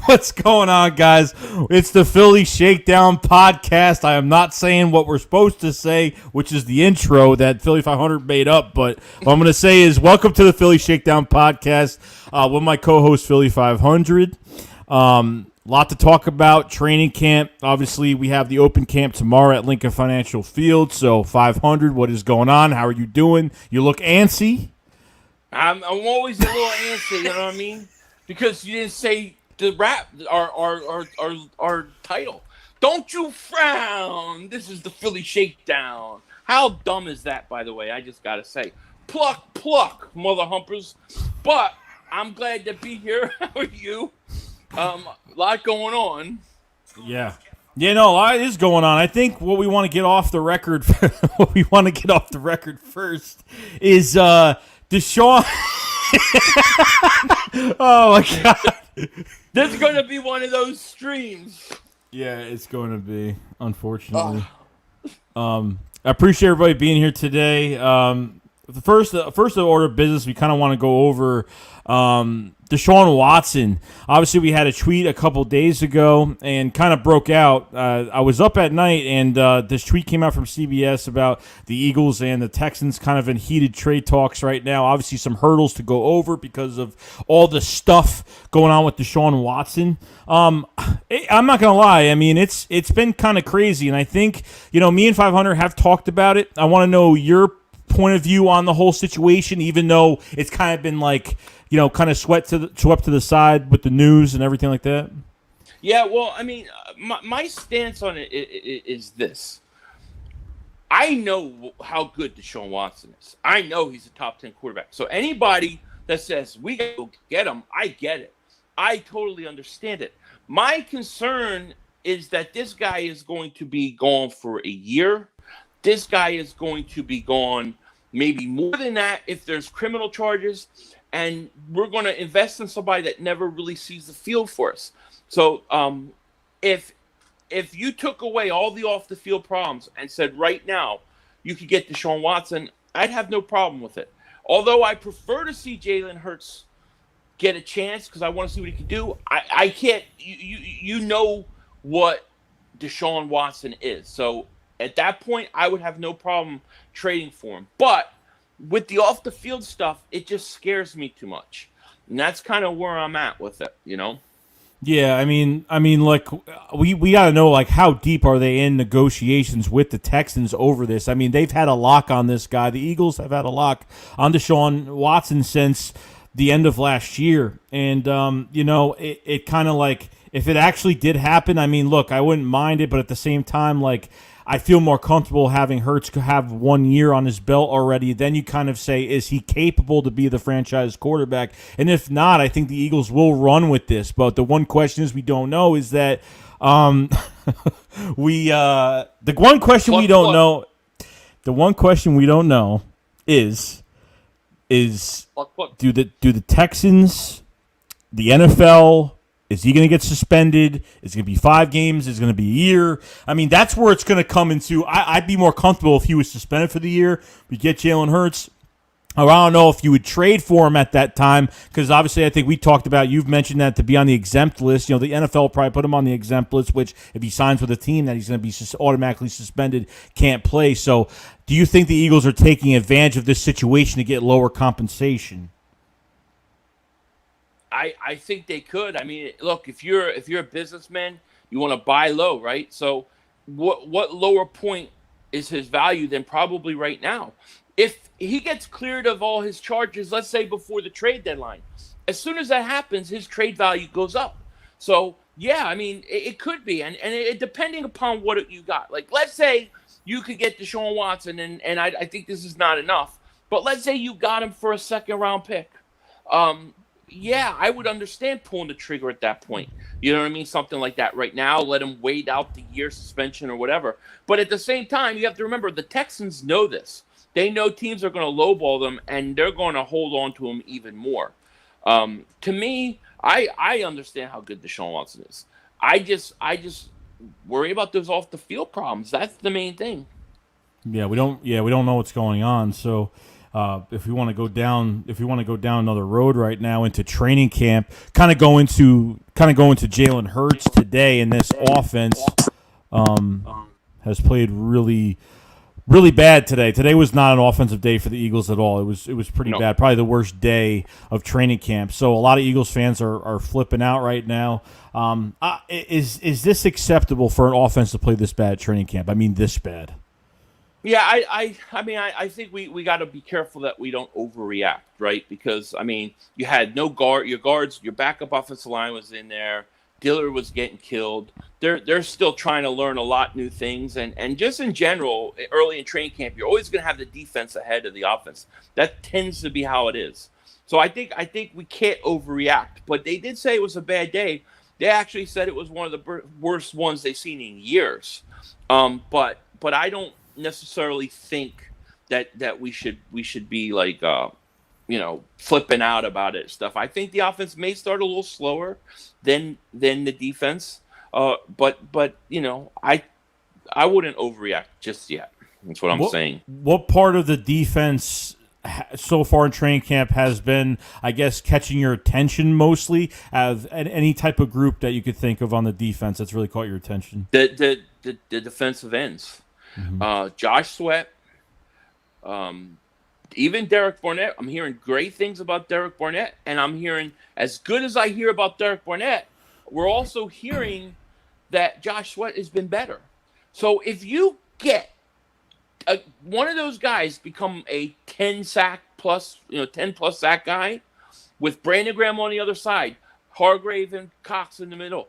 What's going on, guys? It's the Philly Shakedown podcast. I am not saying what we're supposed to say, which is the intro that Philly 500 made up, but what I'm going to say is welcome to the Philly Shakedown podcast with my co-host, Philly 500. Lot to talk about. Training camp. Obviously, we have the open camp tomorrow at Lincoln Financial Field. So, 500, what is going on? How are you doing? You look antsy. I'm always a little antsy, you know what I mean? Because you didn't say the rap, our title. Don't you frown. This is the Philly Shakedown. How dumb is that, by the way? I just got to say. Pluck, mother humpers. But I'm glad to be here. How are you? A lot going on. Yeah. Yeah, no, a lot is going on. I think what we want to get off the record, first is Desean. Oh my God. This is going to be one of those streams. Yeah, it's going to be, unfortunately. I appreciate everybody being here today. The first order of business, we kind of want to go over Deshaun Watson. Obviously, we had a tweet a couple days ago and kind of broke out. I was up at night, and this tweet came out from CBS about the Eagles and the Texans kind of in heated trade talks right now. Obviously, some hurdles to go over because of all the stuff going on with Deshaun Watson. I'm not going to lie. I mean, it's been kind of crazy, and I think, me and 500 have talked about it. I want to know your point of view on the whole situation, even though it's kind of been like, kind of swept to the side with the news and everything like that. Yeah, well, I mean, my stance on it is this. I know how good Deshaun Watson is. I know he's a top 10 quarterback. So anybody that says we got to go get him, I get it. I totally understand it. My concern is that this guy is going to be gone for a year. This guy is going to be gone maybe more than that if there's criminal charges, and we're going to invest in somebody that never really sees the field for us. So if you took away all the off-the-field problems and said right now you could get Deshaun Watson, I'd have no problem with it. Although I prefer to see Jalen Hurts get a chance because I want to see what he can do. I can't – you know what Deshaun Watson is. So at that point, I would have no problem trading for him. But with the off-the-field stuff, it just scares me too much. And that's kind of where I'm at with it, Yeah, I mean, like we got to know, like, how deep are they in negotiations with the Texans over this? I mean, they've had a lock on this guy. The Eagles have had a lock on Deshaun Watson since the end of last year. And, it kind of like, if it actually did happen, I mean, look, I wouldn't mind it, but at the same time, like, I feel more comfortable having Hurts have 1 year on his belt already. Then you kind of say, is he capable to be the franchise quarterback? And if not, I think the Eagles will run with this. But the one question is we don't know is that the one question we don't know is do the Texans, the NFL, is he going to get suspended? Is it going to be 5 games? Is it going to be a year? I mean, that's where it's going to come into. I'd be more comfortable if he was suspended for the year. We get Jalen Hurts. Or I don't know if you would trade for him at that time because obviously I think we talked about, you've mentioned that to be on the exempt list. The NFL will probably put him on the exempt list, which if he signs with a team that he's going to be automatically suspended, can't play. So do you think the Eagles are taking advantage of this situation to get lower compensation? I think they could. I mean, look, if you're a businessman, you want to buy low, right? So what lower point is his value than probably right now? If he gets cleared of all his charges, let's say before the trade deadline, as soon as that happens, his trade value goes up. So, yeah, I mean, it could be. And it, depending upon what you got. Like, let's say you could get Deshaun Watson, and I think this is not enough. But let's say you got him for a second-round pick. Yeah, I would understand pulling the trigger at that point. You know what I mean? Something like that right now. Let him wait out the year suspension or whatever. But at the same time, you have to remember the Texans know this. They know teams are going to lowball them, and they're going to hold on to him even more. To me, I understand how good Deshaun Watson is. I just worry about those off the field problems. That's the main thing. Yeah, we don't know what's going on. So, if we want to go down another road right now into training camp, kind of go into Jalen Hurts today, and this offense has played really bad today. Today was not an offensive day for the Eagles at all. It was pretty bad. Probably the worst day of training camp. So a lot of Eagles fans are flipping out right now. Is this acceptable for an offense to play this bad at training camp? I mean, this bad. Yeah, I think we got to be careful that we don't overreact, right? Because I mean, you had no guard, your backup offensive line was in there. Dillard was getting killed. They're still trying to learn a lot new things, and just in general, early in training camp, you're always going to have the defense ahead of the offense. That tends to be how it is. So I think we can't overreact. But they did say it was a bad day. They actually said it was one of the worst ones they've seen in years. But I don't necessarily think that we should be like flipping out about it stuff. I think the offense may start a little slower than the defense, but I wouldn't overreact just yet. That's what I'm saying. What part of the defense so far in training camp has been, I guess, catching your attention mostly? As any type of group that you could think of on the defense that's really caught your attention? The defensive ends, Josh Sweat. Even Derek Barnett, I'm hearing great things about Derek Barnett, and I'm hearing, as good as I hear about Derek Barnett, we're also hearing that Josh Sweat has been better. So if you get one of those guys become a 10 plus sack guy with Brandon Graham on the other side, Hargrave and Cox in the middle,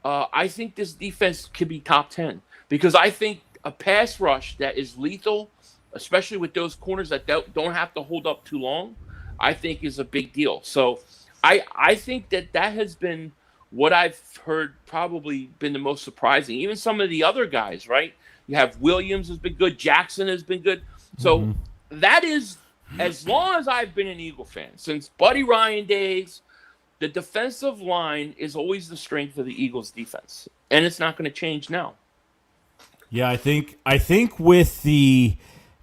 I think this defense could be top 10, because I think a pass rush that is lethal, especially with those corners that don't have to hold up too long, I think is a big deal. So I think that has been what I've heard probably been the most surprising. Even some of the other guys, right? You have Williams has been good. Jackson has been good. So that is, as long as I've been an Eagle fan, since Buddy Ryan days, the defensive line is always the strength of the Eagles defense. And it's not going to change now. Yeah, I think with the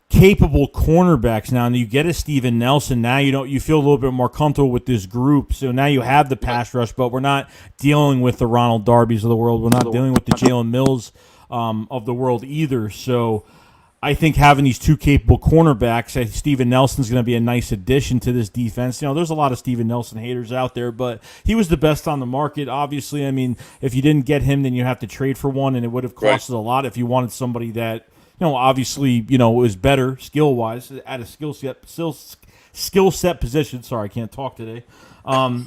capable cornerbacks now, and you get a Steven Nelson, now you feel a little bit more comfortable with this group. So now you have the pass rush, but we're not dealing with the Ronald Darbys of the world. We're not dealing with the Jalen Mills of the world either. So I think having these two capable cornerbacks, Steven Nelson's going to be a nice addition to this defense. There's a lot of Steven Nelson haters out there, but he was the best on the market, obviously. I mean, if you didn't get him, then you have to trade for one, and it would have costed a lot if you wanted somebody that, obviously, was better skill-wise at a skill set position. Sorry, I can't talk today.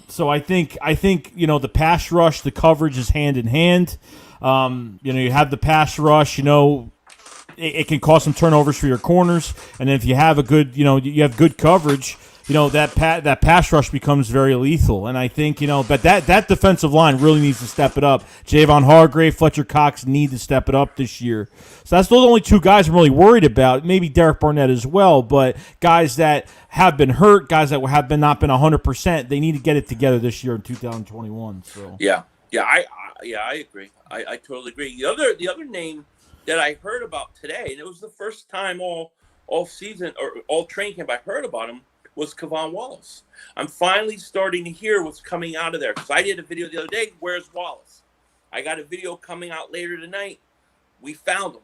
So I think the pass rush, the coverage is hand in hand. You have the pass rush, it can cause some turnovers for your corners, and then if you have you have good coverage, that pass rush becomes very lethal. And I think but that defensive line really needs to step it up. Javon Hargrave, Fletcher Cox need to step it up this year. So that's those only two guys I'm really worried about. Maybe Derek Barnett as well, but guys that have been hurt, guys that have not been 100%, they need to get it together this year in 2021. So I agree. I totally agree. The other name that I heard about today, and it was the first time all season or all training camp I heard about him, was Kavon Wallace. I'm finally starting to hear what's coming out of there, because I did a video the other day, where's Wallace? I got a video coming out later tonight. We found him.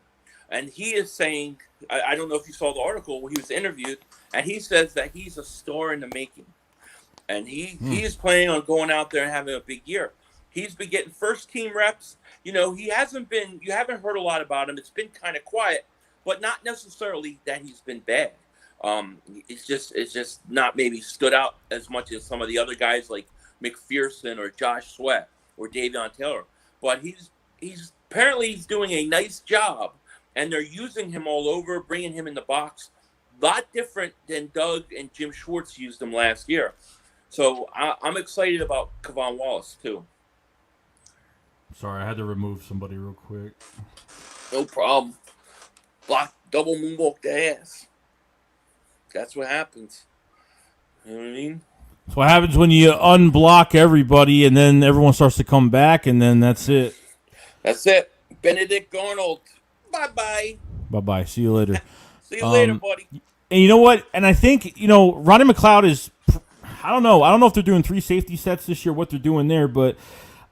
And he is saying, I don't know if you saw the article where he was interviewed, and he says that he's a star in the making. And he is planning on going out there and having a big year. He's been getting first team reps. He hasn't been, you haven't heard a lot about him. It's been kind of quiet, but not necessarily that he's been bad. It's just not maybe stood out as much as some of the other guys like McPherson or Josh Sweat or Davion Taylor. But he's apparently doing a nice job, and they're using him all over, bringing him in the box. A lot different than Doug and Jim Schwartz used him last year. So I'm excited about Kavon Wallace too. Sorry, I had to remove somebody real quick. No problem. Double moonwalk the ass. That's what happens. You know what I mean? That's what happens when you unblock everybody, and then everyone starts to come back, and then that's it. That's it. Benedict Arnold. Bye-bye. Bye-bye. See you later. See you later, buddy. And you know what? And I think, Ronnie McLeod is, I don't know. I don't know if they're doing 3 safety sets this year, what they're doing there, but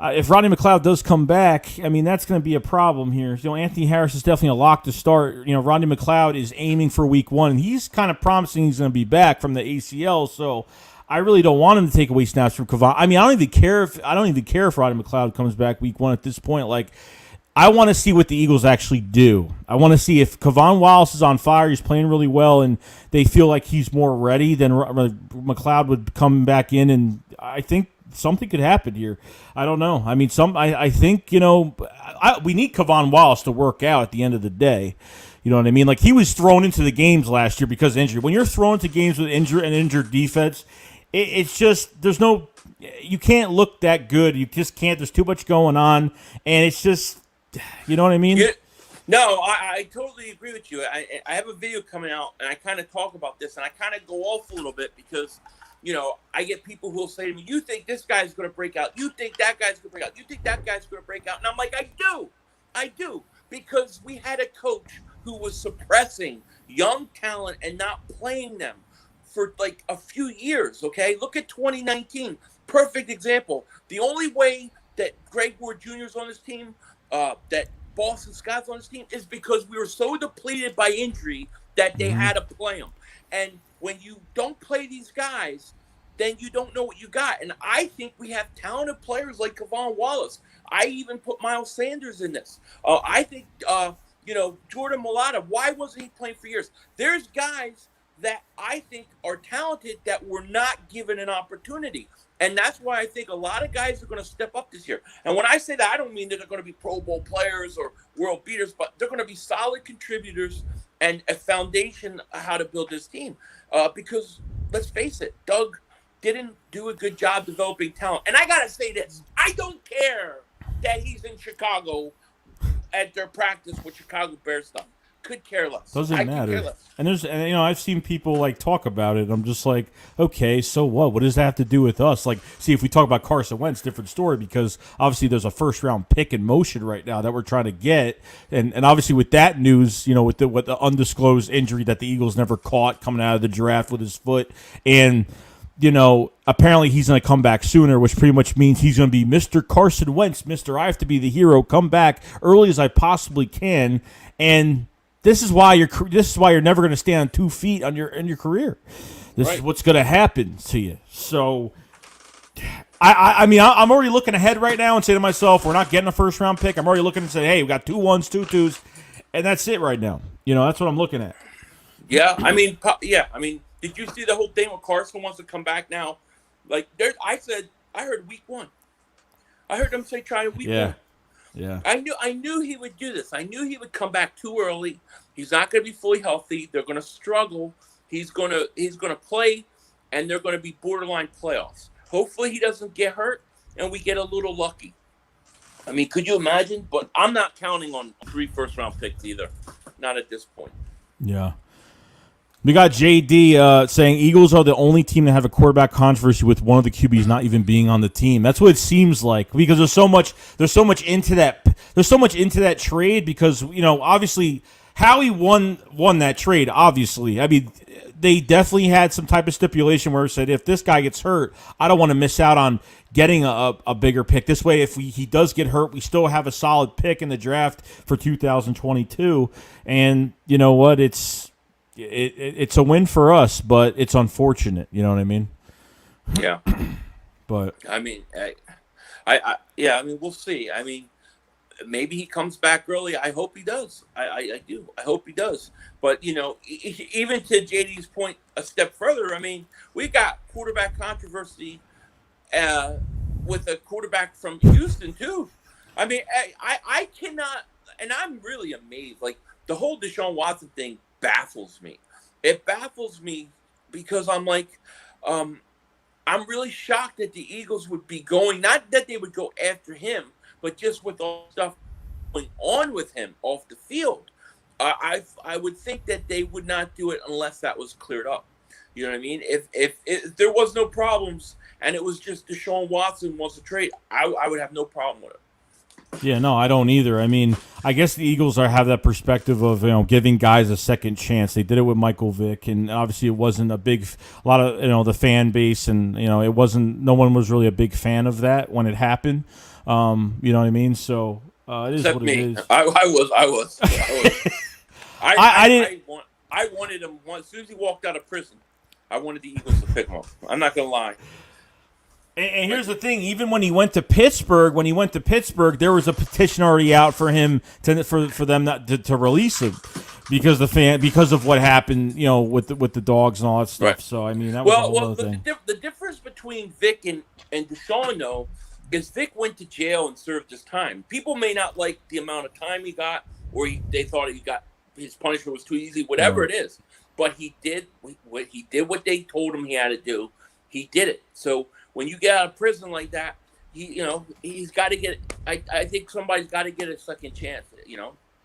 if Ronnie McLeod does come back, I mean, that's going to be a problem here. Anthony Harris is definitely a lock to start. Ronnie McLeod is aiming for week 1, and he's kind of promising he's going to be back from the ACL, so I really don't want him to take away snaps from Kavon. I mean, I don't even care if Ronnie McLeod comes back week 1 at this point. Like, I want to see what the Eagles actually do. I want to see if Kavon Wallace is on fire, he's playing really well, and they feel like he's more ready, then McLeod would come back in, and I think something could happen here. I don't know. I mean, I think, we need Kavon Wallace to work out at the end of the day. You know what I mean? Like, he was thrown into the games last year because of injury. When you're thrown into games with injured defense, it's just, you can't look that good. You just can't. There's too much going on, and it's just, you know what I mean? Yeah. No, I totally agree with you. I have a video coming out, and I kind of talk about this, and I kind of go off a little bit because, I get people who will say to me, you think this guy's going to break out. You think that guy's going to break out. You think that guy's going to break out. And I'm like, I do. Because we had a coach who was suppressing young talent and not playing them for like a few years, okay? Look at 2019. Perfect example. The only way that Greg Ward Jr. is on this team, that Boston Scott's on this team, is because we were so depleted by injury that they had to play them. And when you don't play these guys, then you don't know what you got. And I think we have talented players like Kavon Wallace. I even put Miles Sanders in this. I think, Jordan Mailata, why wasn't he playing for years? There's guys that I think are talented that were not given an opportunity. And that's why I think a lot of guys are going to step up this year. And when I say that, I don't mean that they're going to be Pro Bowl players or world beaters, but they're going to be solid contributors and a foundation of how to build this team. Because let's face it, Doug didn't do a good job developing talent. And I got to say this, I don't care that he's in Chicago at their practice with Chicago Bears stuff. Could care less. Doesn't matter. And I've seen people like talk about it. I'm just like, okay, so what? What does that have to do with us? Like, see, if we talk about Carson Wentz, different story, because obviously there's a first round pick in motion right now that we're trying to get, and obviously with that news, with the undisclosed injury that the Eagles never caught coming out of the draft with his foot, and apparently he's going to come back sooner, which pretty much means he's going to be Mr. Carson Wentz, Mr. I have to be the hero, come back early as I possibly can, and this is why you're never going to stand on 2 feet in your career. This is what's going to happen to you. So, I mean, I'm already looking ahead right now and saying to myself, we're not getting a first round pick. I'm already looking and saying, hey, we got 2 1s, 2 2s, and that's it right now. That's what I'm looking at. Yeah, I mean, did you see the whole thing where Carson wants to come back now? Like, I heard week 1. I heard them say try week 1. Yeah. I knew he would do this. I knew he would come back too early. He's not going to be fully healthy. They're going to struggle. He's going to play, and they're going to be borderline playoffs. Hopefully he doesn't get hurt, and we get a little lucky. I mean, could you imagine? But I'm not counting on 3 first-round picks either. Not at this point. Yeah. We got JD saying Eagles are the only team that have a quarterback controversy with one of the QBs not even being on the team. That's what it seems like, because there's so much into that trade, because obviously Howie won that trade. Obviously, I mean, they definitely had some type of stipulation where it said if this guy gets hurt, I don't want to miss out on getting a bigger pick. This way, if he does get hurt, we still have a solid pick in the draft for 2022. And you know what? It's a win for us, but it's unfortunate. You know what I mean? Yeah. But I mean, I mean, we'll see. I mean, maybe he comes back early. I hope he does. I do. I hope he does. But even to JD's point, a step further. I mean, we got quarterback controversy with a quarterback from Houston too. I mean, I cannot, and I'm really amazed. Like, the whole Deshaun Watson thing baffles me. It baffles me because I'm like, I'm really shocked that the Eagles would be going, not that they would go after him, but just with all the stuff going on with him off the field. I would think that they would not do it unless that was cleared up. You know what I mean? If there was no problems and it was just Deshaun Watson wants to trade, I would have no problem with it. Yeah, no, I don't either. I mean, I guess the Eagles have that perspective of giving guys a second chance. They did it with Michael Vick, and obviously it wasn't a lot of the fan base, and it wasn't. No one was really a big fan of that when it happened. You know what I mean? So it is Except what me. it is. I was. I wanted him as soon as he walked out of prison. I wanted the Eagles to pick him up. I'm not gonna lie. And here's the thing: even when he went to Pittsburgh, there was a petition already out for him for them not to release him because of what happened, with the dogs and all that stuff. Right. So I mean, that was a whole other thing. The difference between Vic and Desean, though, is Vic went to jail and served his time. People may not like the amount of time he got, or they thought his punishment was too easy, whatever it is. But he did what they told him he had to do. He did it. So when you get out of prison like that, he's got to get. I think somebody's got to get a second chance.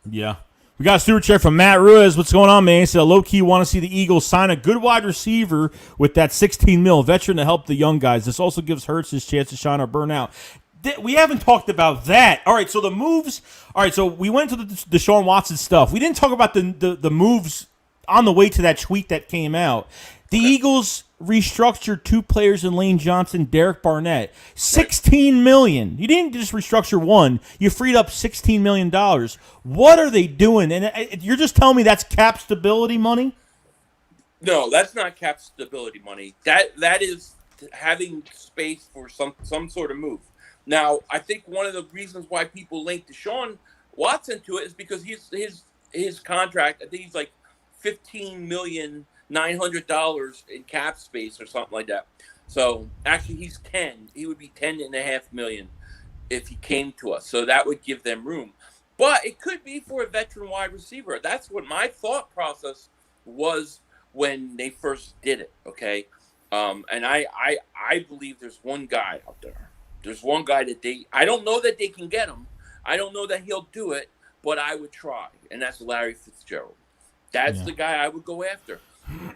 Yeah. We got a super chat from Matt Ruiz. What's going on, man? He said, low key want to see the Eagles sign a good wide receiver with that $16 million veteran to help the young guys. This also gives Hurts his chance to shine or burn out. We haven't talked about that. All right, so the moves. All right, so we went to the Deshaun Watson stuff. We didn't talk about the moves on the way to that tweet that came out. The Eagles restructured two players in Lane Johnson, Derek Barnett. $16 million. You didn't just restructure one. You freed up $16 million. What are they doing? And you're just telling me that's cap stability money? No, that's not cap stability money. That is having space for some sort of move. Now, I think one of the reasons why people link Deshaun Watson to it is because his contract, I think he's like $15,900,000 in cap space or something like that. So actually he's 10. He would be 10.5 million if he came to us. So that would give them room. But it could be for a veteran wide receiver. That's what my thought process was when they first did it. Okay. And I believe there's one guy out there. There's one guy that I don't know that they can get him. I don't know that he'll do it, but I would try. And that's Larry Fitzgerald. That's the guy I would go after.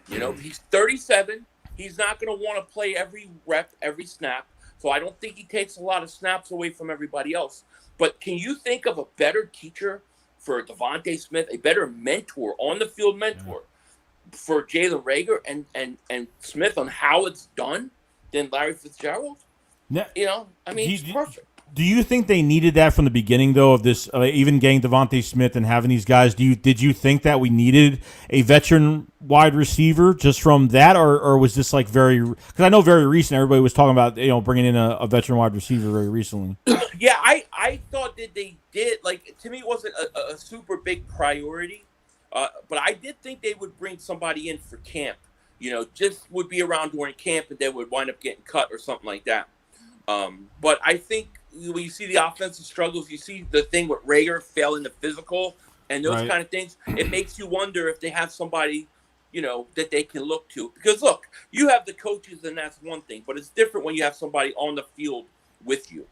He's 37. He's not going to want to play every rep, every snap. So I don't think he takes a lot of snaps away from everybody else. But can you think of a better teacher for Devontae Smith, a better mentor, on-the-field mentor for Jalen Reagor and Smith on how it's done than Larry Fitzgerald? Yeah. It's perfect. Do you think they needed that from the beginning, though, of this, even getting Devontae Smith and having these guys? Did you think that we needed a veteran wide receiver just from that, or was this like because I know very recent everybody was talking about bringing in a veteran wide receiver very recently. Yeah, I thought that they did. Like, to me, it wasn't a super big priority, but I did think they would bring somebody in for camp. Just would be around during camp and they would wind up getting cut or something like that. But I think when you see the offensive struggles, you see the thing with Reagor failing the physical and those kind of things, it makes you wonder if they have somebody, that they can look to. Because, look, you have the coaches and that's one thing, but it's different when you have somebody on the field with you,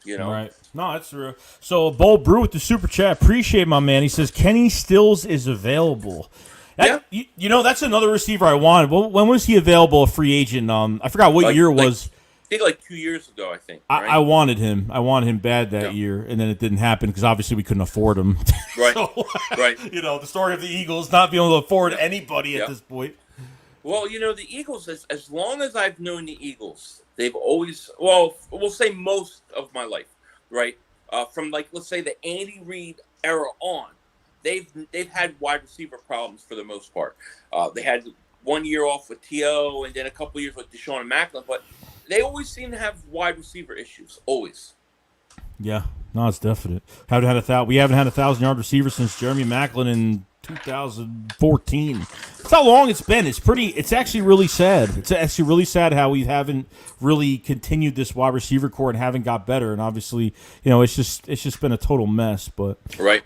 Right. No, that's true. So, Bold Brew with the Super Chat. Appreciate my man. He says, Kenny Stills is available. That's another receiver I wanted. When was he available, a free agent? I forgot what year it was. I think like 2 years ago, I think. Right? I wanted him. I wanted him bad that year, and then it didn't happen because obviously we couldn't afford him. Right. Right. The story of the Eagles not being able to afford anybody at this point. Well, the Eagles, as long as I've known the Eagles, they've always, we'll say most of my life, right? From let's say the Andy Reid era on, they've had wide receiver problems for the most part. They had 1 year off with T.O. and then a couple years with Desean and Macklin, but they always seem to have wide receiver issues. Always. Yeah, no, it's definite. We haven't had a 1,000-yard receiver since Jeremy Macklin in 2014. That's how long it's been. It's actually really sad. It's actually really sad how we haven't really continued this wide receiver core and haven't got better. And obviously, it's just been a total mess. But right.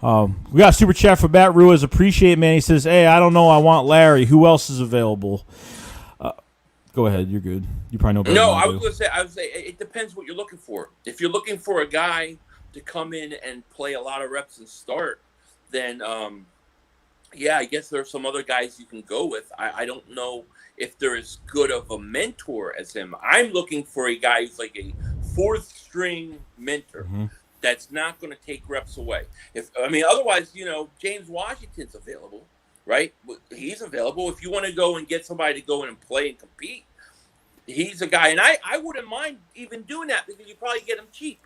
We got a super chat from Matt Ruiz. Appreciate it, man. He says, "Hey, I don't know. I want Larry. Who else is available?" Go ahead. You're good. You probably know better. No, I was going to say it depends what you're looking for. If you're looking for a guy to come in and play a lot of reps and start, then I guess there are some other guys you can go with. I don't know if they're as good of a mentor as him. I'm looking for a guy who's like a fourth string mentor that's not going to take reps away. Otherwise, James Washington's available, right? He's available. If you want to go and get somebody to go in and play and compete, he's a guy. And I wouldn't mind even doing that because you probably get him cheap.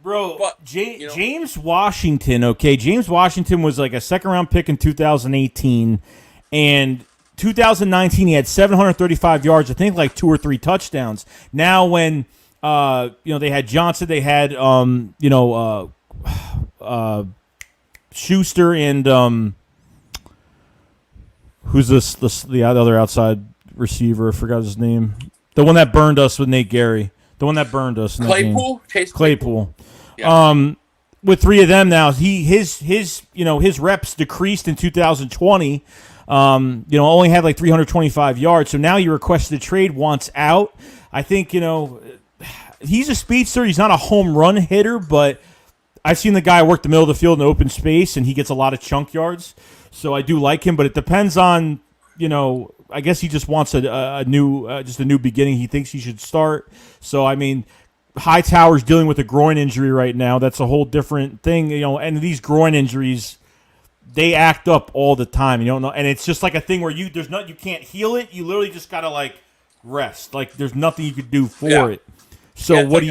Bro, but, James Washington, okay, James Washington was like a second-round pick in 2018, and 2019 he had 735 yards, I think like 2 or 3 touchdowns. Now when, they had Johnson, they had, Schuster and, who's the other outside receiver? I forgot his name. The one that burned us with Nate Gary. The one that burned us. Claypool? Chase Claypool. Yeah. With 3 of them now, his reps decreased in 2020. Only had like 325 yards. So now he requested a trade, wants out. I think, he's a speedster. He's not a home run hitter, but I've seen the guy work the middle of the field in open space, and he gets a lot of chunk yards. So I do like him, but it depends on, I guess he just wants a new beginning. He thinks he should start. So, Hightower's dealing with a groin injury right now. That's a whole different thing, and these groin injuries, they act up all the time. You don't know, and it's just like a thing where you can't heal it. You literally just gotta like rest. Like there's nothing you could do for it. So what do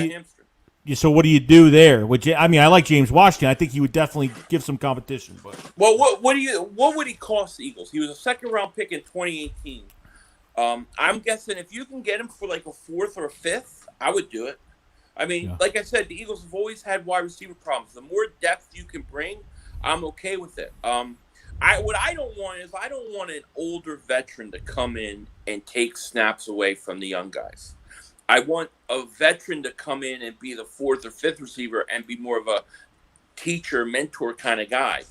you do there? I like James Washington. I think he would definitely give some competition. But what would he cost the Eagles? He was a second-round pick in 2018. I'm guessing if you can get him for like a 4th or a 5th, I would do it. Like I said, the Eagles have always had wide receiver problems. The more depth you can bring, I'm okay with it. What I don't want an older veteran to come in and take snaps away from the young guys. I want a veteran to come in and be the 4th or 5th receiver and be more of a teacher, mentor kind of guy.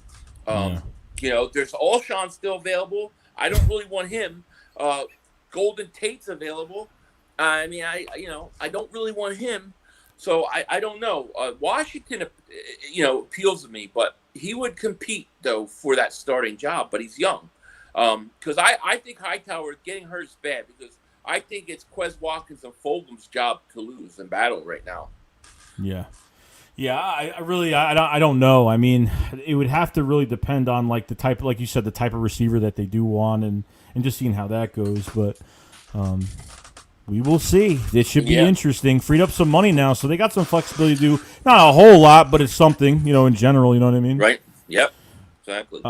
There's Alshon still available. I don't really want him. Golden Tate's available. I don't really want him. So I don't know. Washington, appeals to me, but he would compete though for that starting job. But he's young, because I think Hightower getting hurt is bad because I think it's Quez Watkins and Fulgham's job to lose in battle right now. Yeah. I don't know. It would have to really depend on like the type, like you said, the type of receiver that they do want, and just seeing how that goes. But we will see. It should be interesting. Freed up some money now, so they got some flexibility to do. Not a whole lot, but it's something, in general. You know what I mean? Right. Yep. Exactly.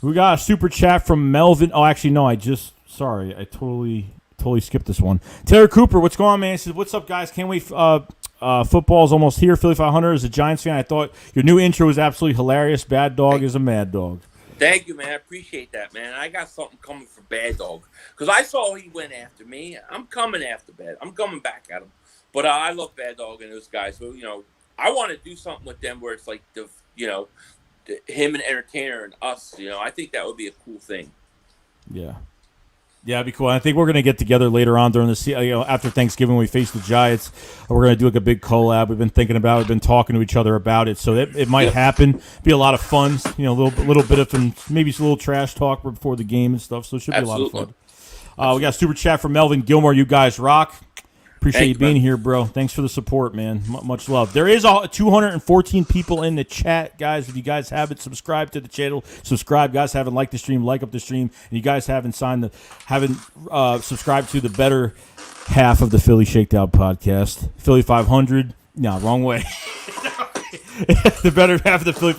We got a super chat from Melvin. Oh, actually, no. I totally skipped this one. Taylor Cooper, what's going on, man? He says, "What's up, guys? Can't wait. Football's almost here. Philly 500 as a Giants fan. I thought your new intro was absolutely hilarious. Bad Dog is a mad dog." Thank you, man. I appreciate that, man. I got something coming for Bad Dog because I saw he went after me. I'm coming after Bad. I'm coming back at him. But I love Bad Dog and those guys. So I want to do something with them where it's like him and Entertainer and us. I think that would be a cool thing. Yeah. Yeah, it'd be cool. I think we're going to get together later on during the after Thanksgiving when we face the Giants. We're going to do like a big collab. We've been thinking about it. We've been talking to each other about it. So it might happen. Be a lot of fun. A little bit of maybe some little trash talk before the game and stuff. So it should be a lot of fun. We got a super chat from Melvin Gilmore. You guys rock. Appreciate you being here, bro. Thanks for the support, man. Much love. There is 214 people in the chat, guys. If you guys haven't subscribed to the channel, subscribe. Guys haven't liked the stream, like up the stream. And you guys haven't subscribed to the better half of the Philly Shakedown podcast, Philly 500. No, wrong way. The better half of the Philly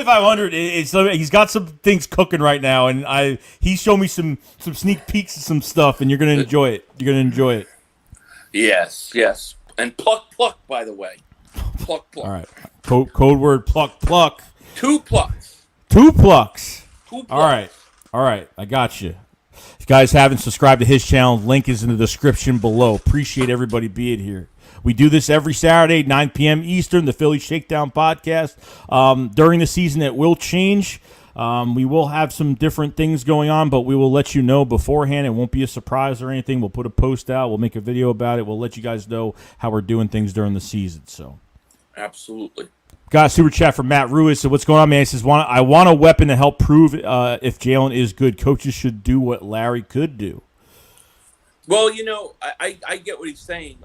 500 is he's got some things cooking right now, and he showed me some sneak peeks of some stuff, and you're gonna enjoy it. You're gonna enjoy it. Yes. And pluck, by the way. Pluck. All right. Code word pluck. 2 plucks. 2 plucks. All right. I got you. If you guys haven't subscribed to his channel, link is in the description below. Appreciate everybody being here. We do this every Saturday, 9 p.m. Eastern, the Philly Shakedown podcast. During the season, it will change. We will have some different things going on, but we will let you know beforehand. It won't be a surprise or anything. We'll put a post out. We'll make a video about it. We'll let you guys know how we're doing things during the season. So, absolutely. Got a super chat from Matt Ruiz. So what's going on, man? He says, I want a weapon to help prove if Jalen is good. Coaches should do what Larry could do. Well, I get what he's saying,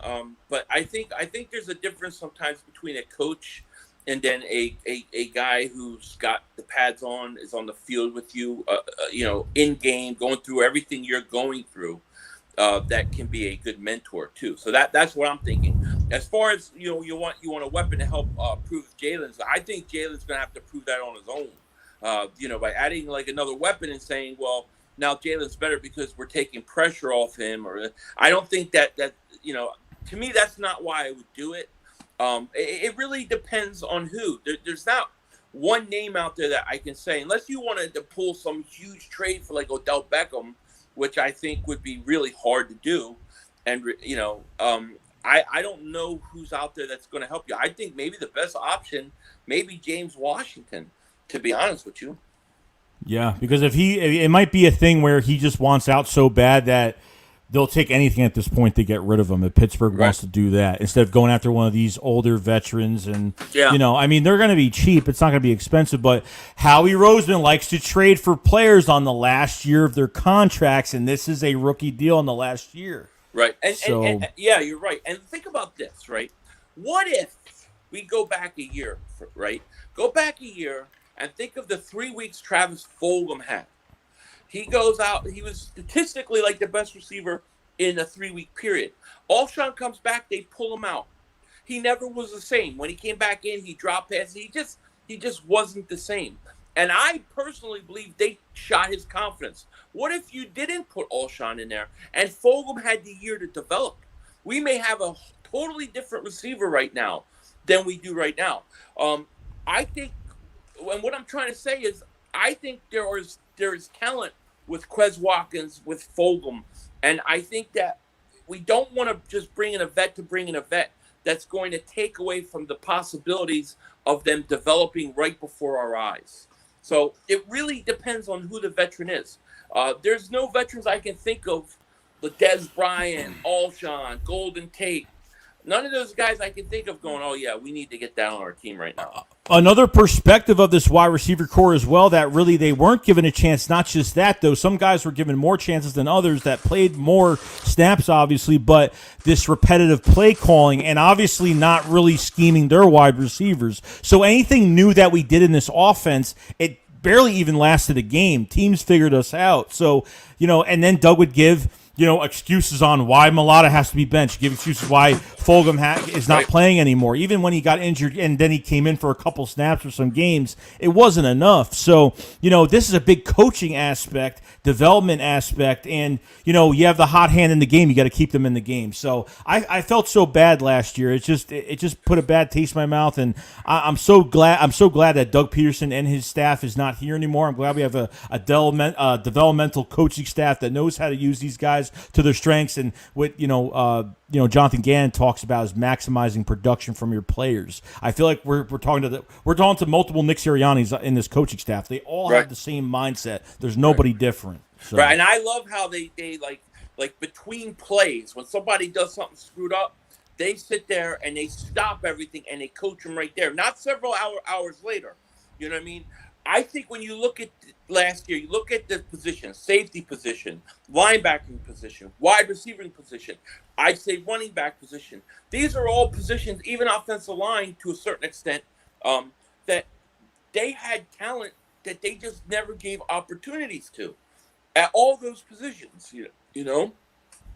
but I think there's a difference sometimes between a coach and then a guy who's got the pads on, is on the field with you, in game, going through everything you're going through. That can be a good mentor too. So that's what I'm thinking. As far as you want a weapon to help prove Jalen's. I think Jalen's going to have to prove that on his own. By adding like another weapon and saying, well, now Jalen's better because we're taking pressure off him. Or I don't think that to me that's not why I would do it. It really depends on who. There's not one name out there that I can say, unless you wanted to pull some huge trade for like Odell Beckham, which I think would be really hard to do. And, I don't know who's out there that's going to help you. I think maybe the best option, maybe James Washington, to be honest with you. Yeah, because it might be a thing where he just wants out so bad that they'll take anything at this point to get rid of him. If Pittsburgh wants to do that, instead of going after one of these older veterans, and they're going to be cheap. It's not going to be expensive. But Howie Roseman likes to trade for players on the last year of their contracts, and this is a rookie deal in the last year. Right, and you're right. And think about this, right? What if we go back a year, right? Go back a year and think of the 3 weeks Travis Fulgham had. He goes out. He was statistically like the best receiver in a 3-week period. Alshon comes back. They pull him out. He never was the same. When he came back in, he dropped passes. He just wasn't the same. And I personally believe they shot his confidence. What if you didn't put Alshon in there and Fulgham had the year to develop? We may have a totally different receiver right now than we do right now. I think, and what I'm trying to say is, I think there is talent with Quez Watkins, with Fulgham, and I think that we don't want to just bring in a vet to bring in a vet that's going to take away from the possibilities of them developing right before our eyes. So it really depends on who the veteran is. There's no veterans I can think of, the Dez Bryant, Alshon, Golden Tate. None of those guys I can think of going, oh, yeah, we need to get that on our team right now. Another perspective of this wide receiver core as well, that really they weren't given a chance. Not just that, though. Some guys were given more chances than others that played more snaps, obviously, but this repetitive play calling and obviously not really scheming their wide receivers. So anything new that we did in this offense, it barely even lasted a game. Teams figured us out. So, and then Doug would give excuses on why Mulata has to be benched, give excuses why Fulgham is not playing anymore. Even when he got injured and then he came in for a couple snaps for some games, it wasn't enough. So, this is a big coaching aspect, development aspect, and, you have the hot hand in the game. You got to keep them in the game. So I felt so bad last year. It just put a bad taste in my mouth, and I'm so glad that Doug Peterson and his staff is not here anymore. I'm glad we have a developmental coaching staff that knows how to use these guys to their strengths, and what Jonathan Gannon talks about is maximizing production from your players. I feel like we're talking to multiple Nick Siriannis in this coaching staff. They all have the same mindset. There's nobody different. So. Right, and I love how they like between plays, when somebody does something screwed up, they sit there and they stop everything and they coach them right there. Not several hours later. You know what I mean? I think when you look at last year, you look at the position, safety position, linebacking position, wide receiving position, I'd say running back position. These are all positions, even offensive line to a certain extent, that they had talent that they just never gave opportunities to at all those positions, you know?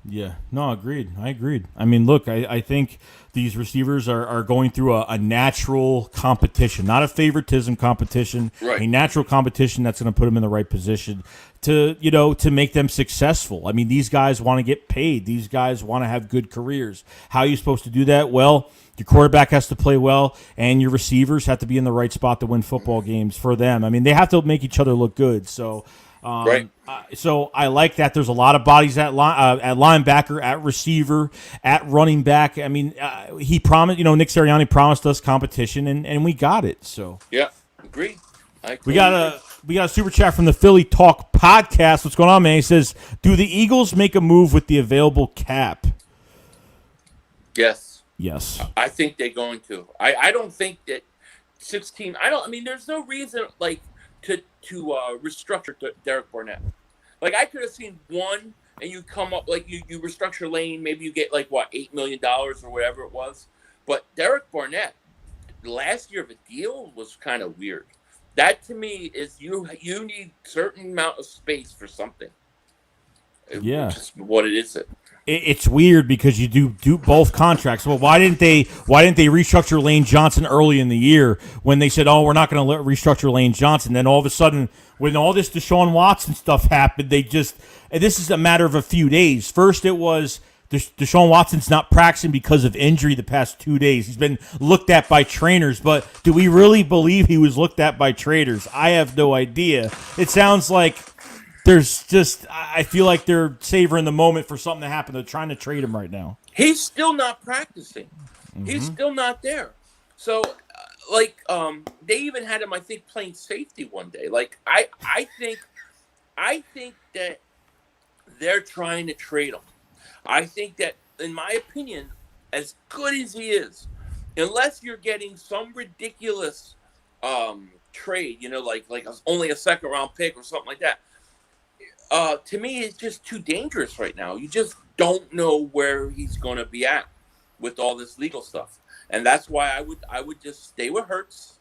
Yeah, no, agreed. I agreed. I mean, look, I think these receivers are going through a natural competition, not a favoritism competition, a natural competition that's going to put them in the right position to make them successful. I mean, these guys want to get paid. These guys want to have good careers. How are you supposed to do that? Well, your quarterback has to play well, and your receivers have to be in the right spot to win football games for them. I mean, they have to make each other look good. So. So I like that. There's a lot of bodies at linebacker, at receiver, at running back. I mean, he promised. Nick Sirianni promised us competition, and we got it. So yeah, agree. We got a super chat from the Philly Talk podcast. What's going on, man? He says, "Do the Eagles make a move with the available cap?" Yes. I think they're going to. I don't think that 16. I mean, there's no reason to restructure Derek Barnett. Like, I could have seen one, and you come up, like, you restructure Lane, maybe you get, like, $8 million or whatever it was. But Derek Barnett, last year of a deal was kind of weird. That to me is you need certain amount of space for something, Yeah. which is what it is. It's weird because you do both contracts. Well, why didn't they restructure Lane Johnson early in the year when they said, "Oh, we're not going to restructure Lane Johnson"? Then all of a sudden, when all this Deshaun Watson stuff happened, and this is a matter of a few days. First, it was Deshaun Watson's not practicing because of injury the past 2 days. He's been looked at by trainers, but do we really believe he was looked at by trainers? I have no idea. It sounds like I feel like they're savoring the moment for something to happen. They're trying to trade him right now. He's still not practicing. He's still not there. So, they even had him, I think, playing safety one day. Like, I think that they're trying to trade him. I think that, in my opinion, as good as he is, unless you're getting some ridiculous trade, like only a second round pick or something like that. To me, it's just too dangerous right now. You just don't know where he's going to be at with all this legal stuff, and that's why I would just stay with Hurts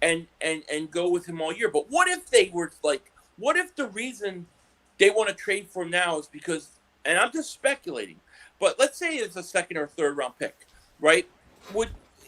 and go with him all year. But what if they were like? What if the reason they want to trade for him now is because? And I'm just speculating, but let's say it's a second or third round pick, right?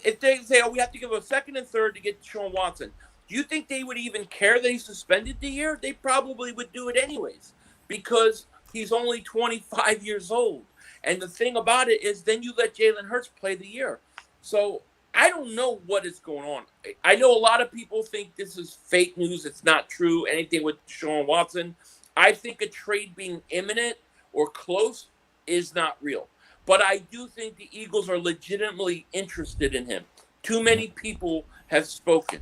If they say, "Oh, we have to give a second and third to get Deshaun Watson"? Do you think they would even care that he suspended the year? They probably would do it anyways because he's only 25 years old. And the thing about it is then you let Jalen Hurts play the year. So I don't know what is going on. I know a lot of people think this is fake news. It's not true. Anything with Deshaun Watson. I think a trade being imminent or close is not real. But I do think the Eagles are legitimately interested in him. Too many people have spoken.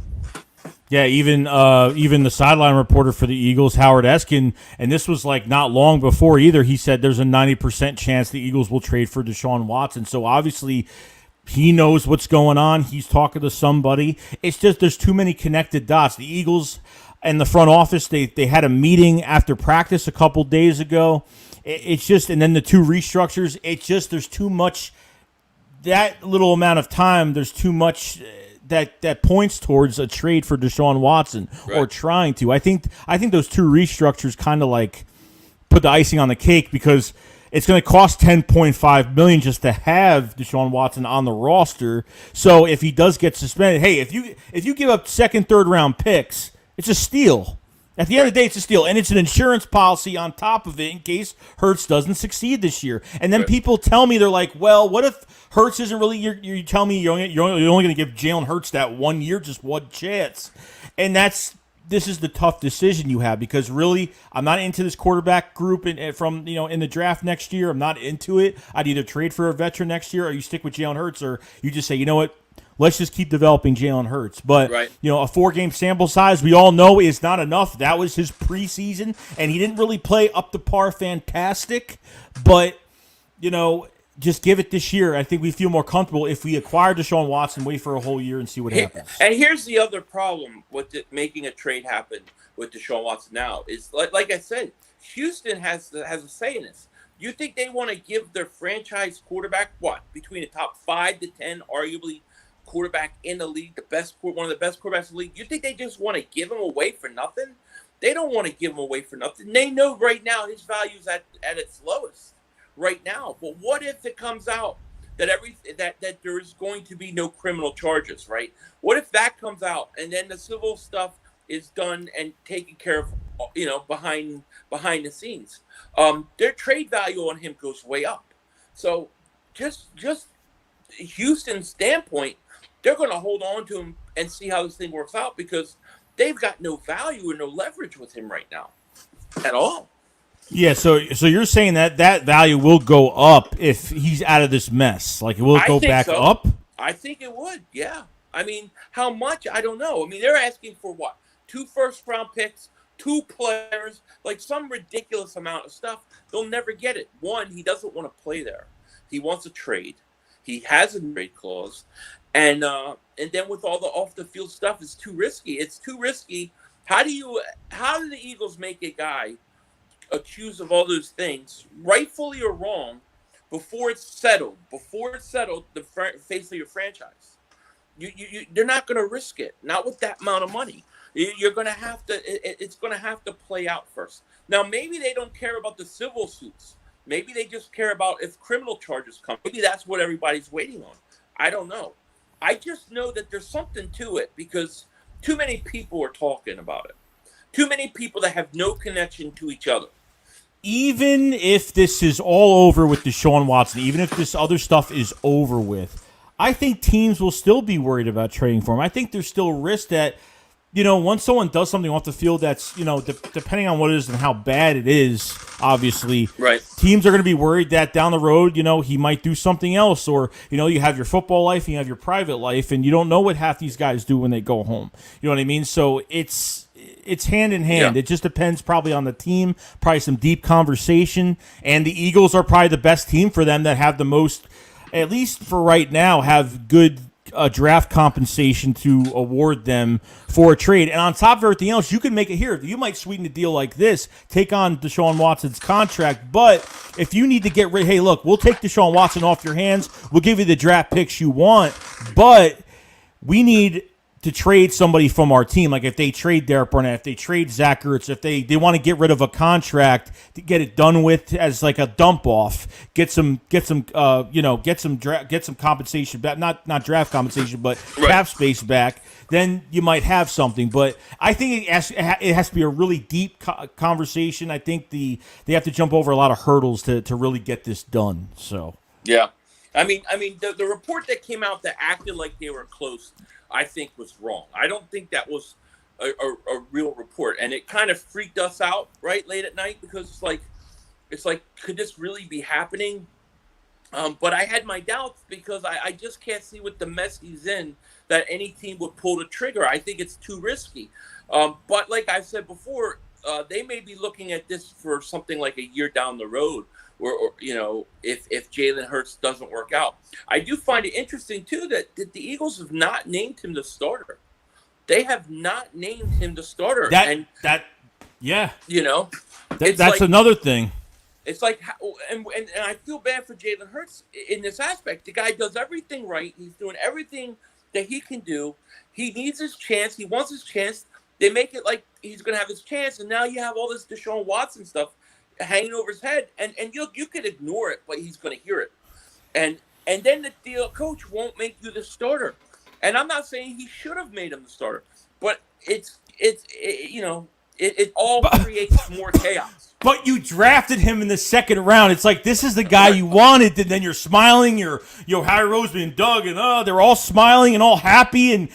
Yeah, even the sideline reporter for the Eagles, Howard Eskin, and this was like not long before either. He said there's a 90% chance the Eagles will trade for Deshaun Watson. So obviously, he knows what's going on. He's talking to somebody. It's just there's too many connected dots. The Eagles and the front office they had a meeting after practice a couple days ago. It's just, and then the two restructures. It's just there's too much. That little amount of time, there's too much. That points towards a trade for Deshaun Watson or trying to. I think those two restructures kind of like put the icing on the cake because it's going to cost $10.5 million just to have Deshaun Watson on the roster. So if he does get suspended, hey, if you give up second, third round picks, it's a steal. At the end of the day, it's a steal, and it's an insurance policy on top of it in case Hurts doesn't succeed this year. And then people tell me, they're like, well, what if Hurts isn't really – you tell me you're only going to give Jalen Hurts that 1 year, just one chance. And this is the tough decision you have because really I'm not into this quarterback group in the draft next year. I'm not into it. I'd either trade for a veteran next year or you stick with Jalen Hurts or you just say, you know what, let's just keep developing Jalen Hurts. But, a 4-game sample size, we all know is not enough. That was his preseason, and he didn't really play up to par fantastic. But, just give it this year. I think we feel more comfortable if we acquire Deshaun Watson, wait for a whole year and see what happens. And here's the other problem with making a trade happen with Deshaun Watson now is, like I said, Houston has a say in this. You think they want to give their franchise quarterback, between the top 5 to 10, arguably, quarterback in the league, one of the best quarterbacks in the league? You think they just want to give him away for nothing? They don't want to give him away for nothing. They know right now his value is at its lowest right now. But what if it comes out that that there is going to be no criminal charges, right? What if that comes out and then the civil stuff is done and taken care of, behind the scenes? Their trade value on him goes way up. So just Houston's standpoint, they're going to hold on to him and see how this thing works out because they've got no value and no leverage with him right now at all. Yeah, so you're saying that value will go up if he's out of this mess. Like, will it go back up? I think it would, yeah. I mean, how much? I don't know. I mean, they're asking for what? 2 first-round picks, 2 players, like some ridiculous amount of stuff. They'll never get it. One, he doesn't want to play there. He wants a trade. He has a trade clause. And then with all the off-the-field stuff, it's too risky. It's too risky. How do the Eagles make a guy accused of all those things, rightfully or wrong, before it's settled, the face of your franchise? They're not going to risk it. Not with that amount of money. You're going to have to. It's going to have to play out first. Now, maybe they don't care about the civil suits. Maybe they just care about if criminal charges come. Maybe that's what everybody's waiting on. I don't know. I just know that there's something to it because too many people are talking about it. Too many people that have no connection to each other. Even if this is all over with Deshaun Watson, even if this other stuff is over with, I think teams will still be worried about trading for him. I think there's still risk that, once someone does something off the field that's, depending on what it is and how bad it is, obviously, right. Teams are going to be worried that down the road, he might do something else. Or, you have your football life and you have your private life, and you don't know what half these guys do when they go home. You know what I mean? So it's hand in hand. Yeah. It just depends probably on the team, probably some deep conversation. And the Eagles are probably the best team for them that have the most, at least for right now, have good draft compensation to award them for a trade. And on top of everything else, you can make it here. You might sweeten a deal like this, take on Deshaun Watson's contract, but if you need to get rid, hey, look, we'll take Deshaun Watson off your hands. We'll give you the draft picks you want, but we need to trade somebody from our team. Like if they trade Derek Barnett, if they trade Zach Ertz, if they want to get rid of a contract to get it done with as like a dump off, get some compensation back, not draft compensation, but cap space back, then you might have something. But I think it has to be a really deep conversation. I think they have to jump over a lot of hurdles to really get this done. So yeah, I mean the report that came out that acted like they were close, I think was wrong. I don't think that was a real report, and it kind of freaked us out right late at night because it's like could this really be happening? But I had my doubts because I just can't see with the mess he's in that any team would pull the trigger. I think it's too risky. But like I said before, they may be looking at this for something like a year down the road. Or if Jalen Hurts doesn't work out. I do find it interesting, too, that the Eagles have not named him the starter. They have not named him the starter. That's like, another thing. It's like, and I feel bad for Jalen Hurts in this aspect. The guy does everything right. He's doing everything that he can do. He needs his chance. He wants his chance. They make it like he's going to have his chance, and now you have all this Deshaun Watson stuff hanging over his head, and you could ignore it, but he's going to hear it, and then the coach won't make you the starter. And I'm not saying he should have made him the starter, but it all creates more chaos. But you drafted him in the second round. It's like this is the guy you wanted, and then you're smiling. You're Harry Roseman and Doug, and they're all smiling and all happy, and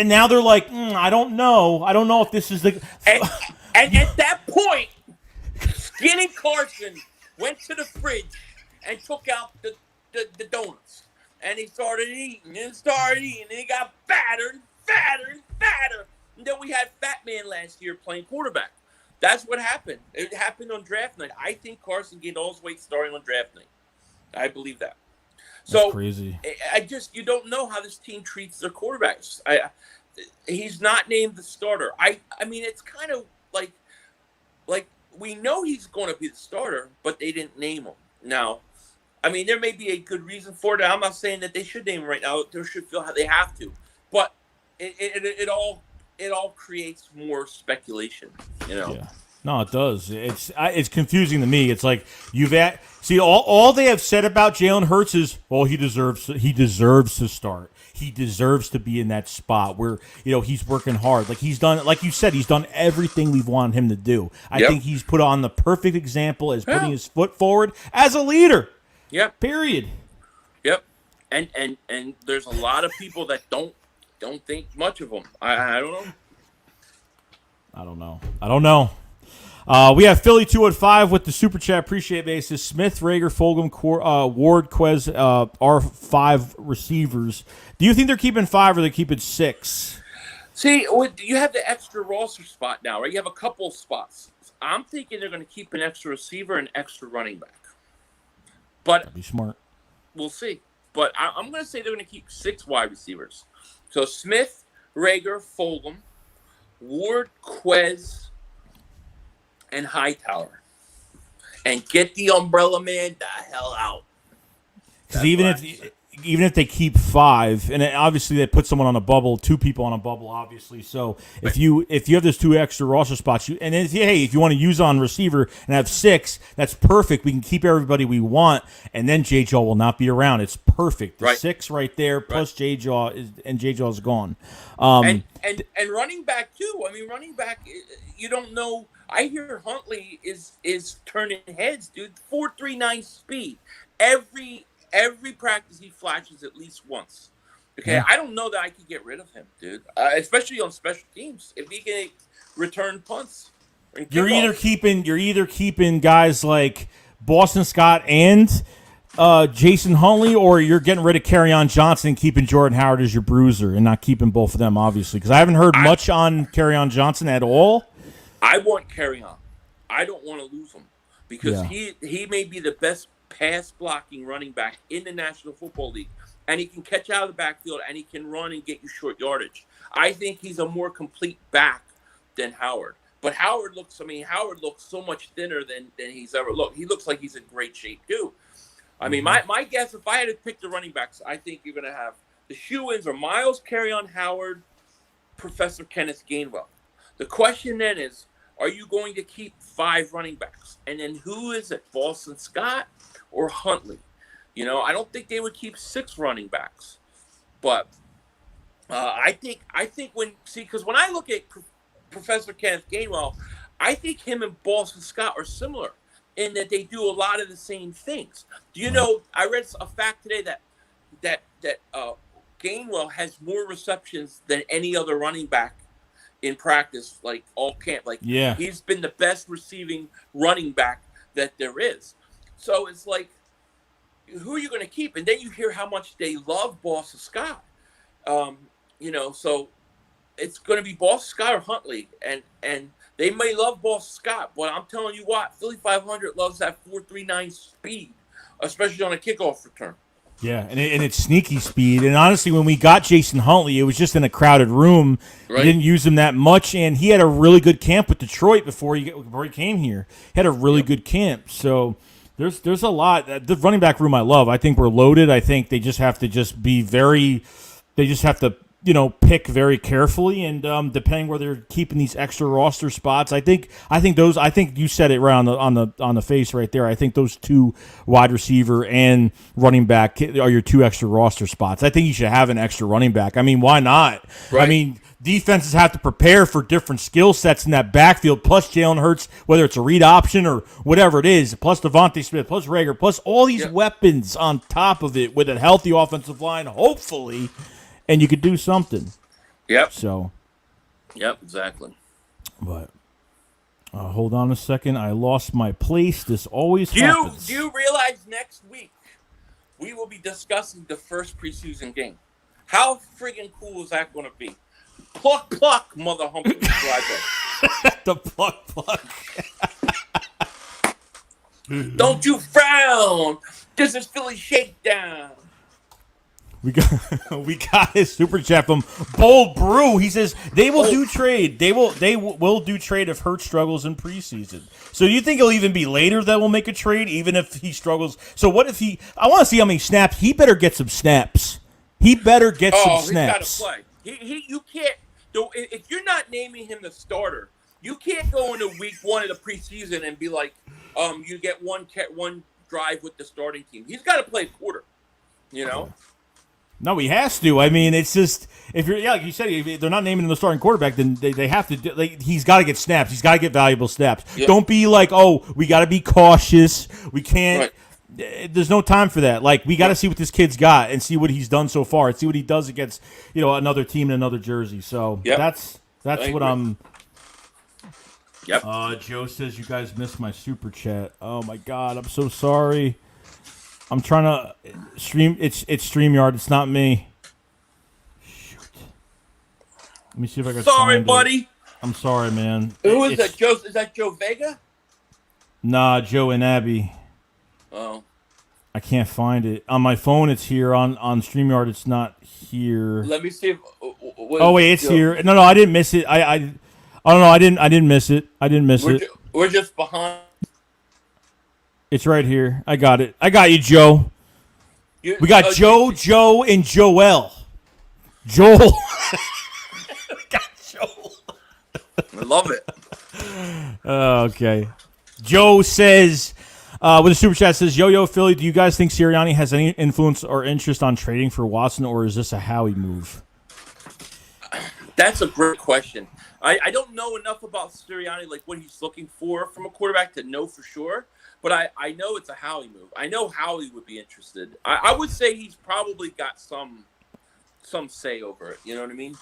now they're like, I don't know if this is the. And at that point, Skinny Carson went to the fridge and took out the donuts. And he started eating, and he got fatter and fatter and fatter. And then we had Fat Man last year playing quarterback. That's what happened. It happened on draft night. I think Carson gained all his weight starting on draft night. I believe that. That's crazy. You don't know how this team treats their quarterbacks. He's not named the starter. I mean, it's kind of like we know he's going to be the starter, but they didn't name him. Now, I mean, there may be a good reason for it. I'm not saying that they should name him right now. They should feel how they have to, but it all creates more speculation. Yeah. No, it does. It's confusing to me. It's like all they have said about Jalen Hurts is, well, he deserves to start. He deserves to be in that spot where he's working hard. Like he's done, like you said, he's done everything we've wanted him to do. I think he's put on the perfect example as putting his foot forward as a leader. Yep. Period. Yep. And there's a lot of people that don't think much of him. I don't know. I don't know. We have Philly 215 with the super chat. Appreciate basis. Smith, Rager, Fulgham, Ward, Quez, are 5 receivers. Do you think they're keeping 5 or they're keeping 6? See, you have the extra roster spot now, right? You have a couple spots. I'm thinking they're going to keep an extra receiver and extra running back. But that'd be smart. We'll see. But I'm going to say they're going to keep 6 wide receivers. So Smith, Rager, Fulgham, Ward, Quez, and Hightower, and get the umbrella man the hell out. Because even if they keep 5, and obviously they put someone on a bubble, 2 people on a bubble, obviously. So if you have those 2 extra roster spots, if you want to use on receiver and have 6, that's perfect. We can keep everybody we want, and then J Jaw will not be around. It's perfect. The 6 right there plus J Jaw and J Jaw is gone. And running back too. I mean, running back, you don't know. I hear Huntley is turning heads, dude. 4.39 speed. Every practice he flashes at least once. Okay, yeah. I don't know that I could get rid of him, dude. Especially on special teams, if he can return punts. You're either keeping guys like Boston Scott and Jason Huntley, or you're getting rid of Kerryon Johnson and keeping Jordan Howard as your bruiser and not keeping both of them, obviously. Because I haven't heard much on Kerryon Johnson at all. I want Kerryon. I don't want to lose him because he may be the best pass blocking running back in the National Football League, and he can catch out of the backfield and he can run and get you short yardage. I think he's a more complete back than Howard. But Howard looks so much thinner than he's ever looked. He looks like he's in great shape too. I mean, my guess, if I had to pick the running backs, I think you're going to have the shoe-ins are Miles, Kerryon, Howard, Professor Kenneth Gainwell. The question then is, are you going to keep 5 running backs? And then who is it, Boston Scott or Huntley? You know, I don't think they would keep 6 running backs. But I think because when I look at Professor Kenneth Gainwell, I think him and Boston Scott are similar in that they do a lot of the same things. Do you know, I read a fact today that Gainwell has more receptions than any other running back in practice, like all camp. Like, he's been the best receiving running back that there is. So it's like, who are you going to keep? And then you hear how much they love Boston Scott. You know, so it's going to be Boston Scott or Huntley. And they may love Boston Scott, but I'm telling you what, Philly 500 loves that 4.39 speed, especially on a kickoff return. Yeah, and it's sneaky speed. And honestly, when we got Jason Huntley, it was just in a crowded room. Right. We didn't use him that much, and he had a really good camp with Detroit before he came here. He had a really good camp. So there's a lot. The running back room I love. I think we're loaded. I think they just have to pick very carefully, and depending where they're keeping these extra roster spots, I think you said it right on the face right there. I think those 2 wide receiver and running back are your 2 extra roster spots. I think you should have an extra running back. I mean, why not? Right. I mean, defenses have to prepare for different skill sets in that backfield, plus Jalen Hurts, whether it's a read option or whatever it is, plus Devontae Smith, plus Rager, plus all these weapons on top of it with a healthy offensive line, hopefully. And you could do something. Yep. So. Yep, exactly. But hold on a second. I lost my place. This always happens. Do you realize next week we will be discussing the first preseason game? How friggin' cool is that going to be? Pluck, pluck, mother humping the pluck, pluck. Don't you frown. This is Philly Shakedown. We got his super chat from Bold Brew. He says they will do trade. They will do trade if Hurts struggles in preseason. So do you think it'll even be later that we'll make a trade, even if he struggles? So what if I want to see how many snaps. He better get some snaps. He better get some snaps. He's got to play. You can't. If you're not naming him the starter, you can't go into week 1 of the preseason and be like, you get one drive with the starting team. He's got to play quarter. You know. Okay. No, he has to. I mean, it's just if you're like you said, if they're not naming him the starting quarterback, then they have to. He's got to get snaps. He's got to get valuable snaps. Yep. Don't be like, oh, we got to be cautious. We can't. Right. There's no time for that. Like we got to see what this kid's got and see what he's done so far and see what he does against another team in another jersey. So that's what I'm. Yep. Joe says you guys missed my super chat. Oh my God, I'm so sorry. I'm trying to stream. It's StreamYard. It's not me. Shoot. Let me see if I can. Sorry, buddy. I'm sorry, man. Who is that? Joe? Is that Joe Vega? Nah, Joe and Abby. Oh. I can't find it on my phone. It's here on StreamYard. It's not here. Let me see if. Wait, it's Joe? Here. No, I didn't miss it. I don't know. I didn't miss it. We're just behind. It's right here. I got it. I got you, Joe. We got Joe, and Joel. Joel. We got Joel. I love it. Okay. Joe says, with a super chat, says, Yo, Philly, do you guys think Sirianni has any influence or interest on trading for Watson, or is this a Howie move? That's a great question. I don't know enough about Sirianni, like what he's looking for from a quarterback to know for sure, but I know it's a Howie move. I know Howie would be interested. I would say he's probably got some say over it. You know what I mean?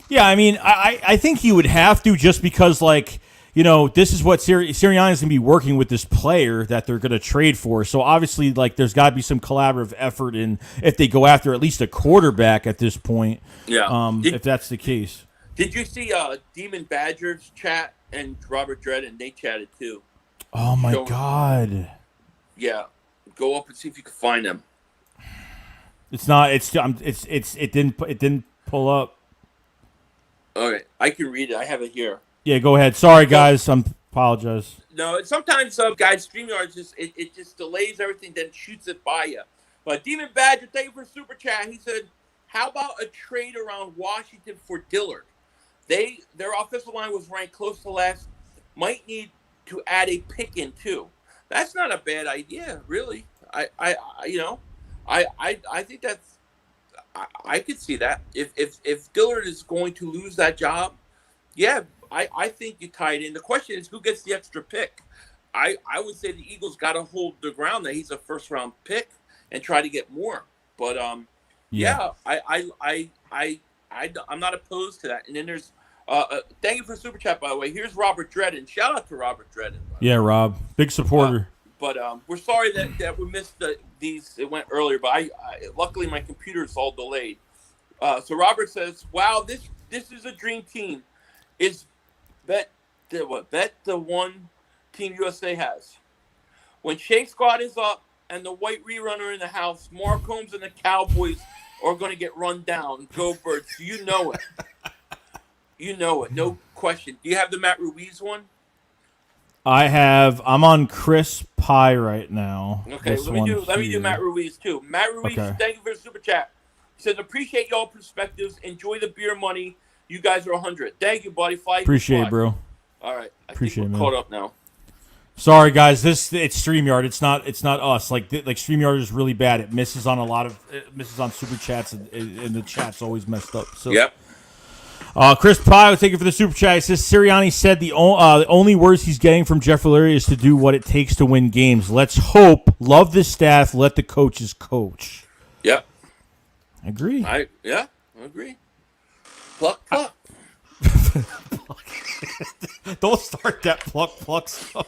Yeah, I mean, I think he would have to, just because, like, you know, this is what Sirianni is going to be working with this player that they're going to trade for. So obviously, like, there's got to be some collaborative effort in if they go after at least a quarterback at this point. Yeah. If that's the case. Did you see Demon Badgers chat and Robert Dredd, and they chatted too? Oh my God. Yeah, go up and see if you can find them. It's not. It didn't pull up. Okay, I can read it. I have it here. Yeah, go ahead. Sorry, guys. Apologize. No, sometimes guys, StreamYard it just delays everything, then shoots it by you. But Demon Badger, thank you for super chat. He said, "How about a trade around Washington for Dillard? Their offensive line was ranked close to last. Might need to add a pick in too. That's not a bad idea, really. I think that's I could see that if Dillard is going to lose that job, yeah, I think you tie it in. The question is who gets the extra pick. I would say the Eagles got to hold their ground that he's a first round pick and try to get more. But I'm not opposed to that. And then there's thank you for super chat, by the way. Here's Robert Dredden. Shout out to Robert Dredden. Yeah, Rob, big supporter. But we're sorry that we missed these. It went earlier, but I luckily my computer's all delayed. So Robert says, "Wow, this is a dream team. Is bet the one Team USA has. When Shake Squad is up and the white rerunner in the house, Mark Holmes and the Cowboys are going to get run down. Go Birds! You know it. You know it. No question. Do you have the Matt Ruiz one? I'm on Chris Pie right now. Okay, let me do Matt Ruiz too. Matt Ruiz, okay. Thank you for the super chat. He says, appreciate y'all perspectives. Enjoy the beer money. You guys are 100. Thank you, buddy. Appreciate it, bro. All right. Appreciate it, man. Caught up now. Sorry, guys. It's StreamYard. It's not us. Like StreamYard is really bad. It misses on super chats, and the chat's always messed up. So. Yep. Chris Pye, thank you for the super chat. He says Sirianni said the only words he's getting from Jeff Lurie is to do what it takes to win games. Let's hope. Love the staff. Let the coaches coach. Yep. Agree. I agree. Pluck. Don't start that pluck stuff.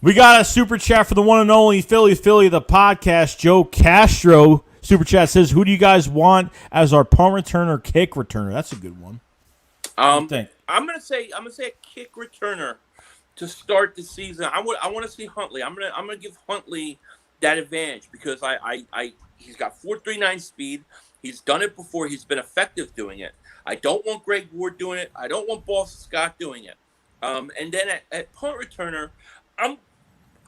We got a super chat for the one and only Philly the podcast. Joe Castro super chat says, "Who do you guys want as our punt returner, kick returner?" That's a good one. I'm gonna say a kick returner to start the season. I want to see Huntley. I'm gonna give Huntley that advantage because he's got 4.39 speed. He's done it before. He's been effective doing it. I don't want Greg Ward doing it. I don't want Boston Scott doing it. And then at punt returner,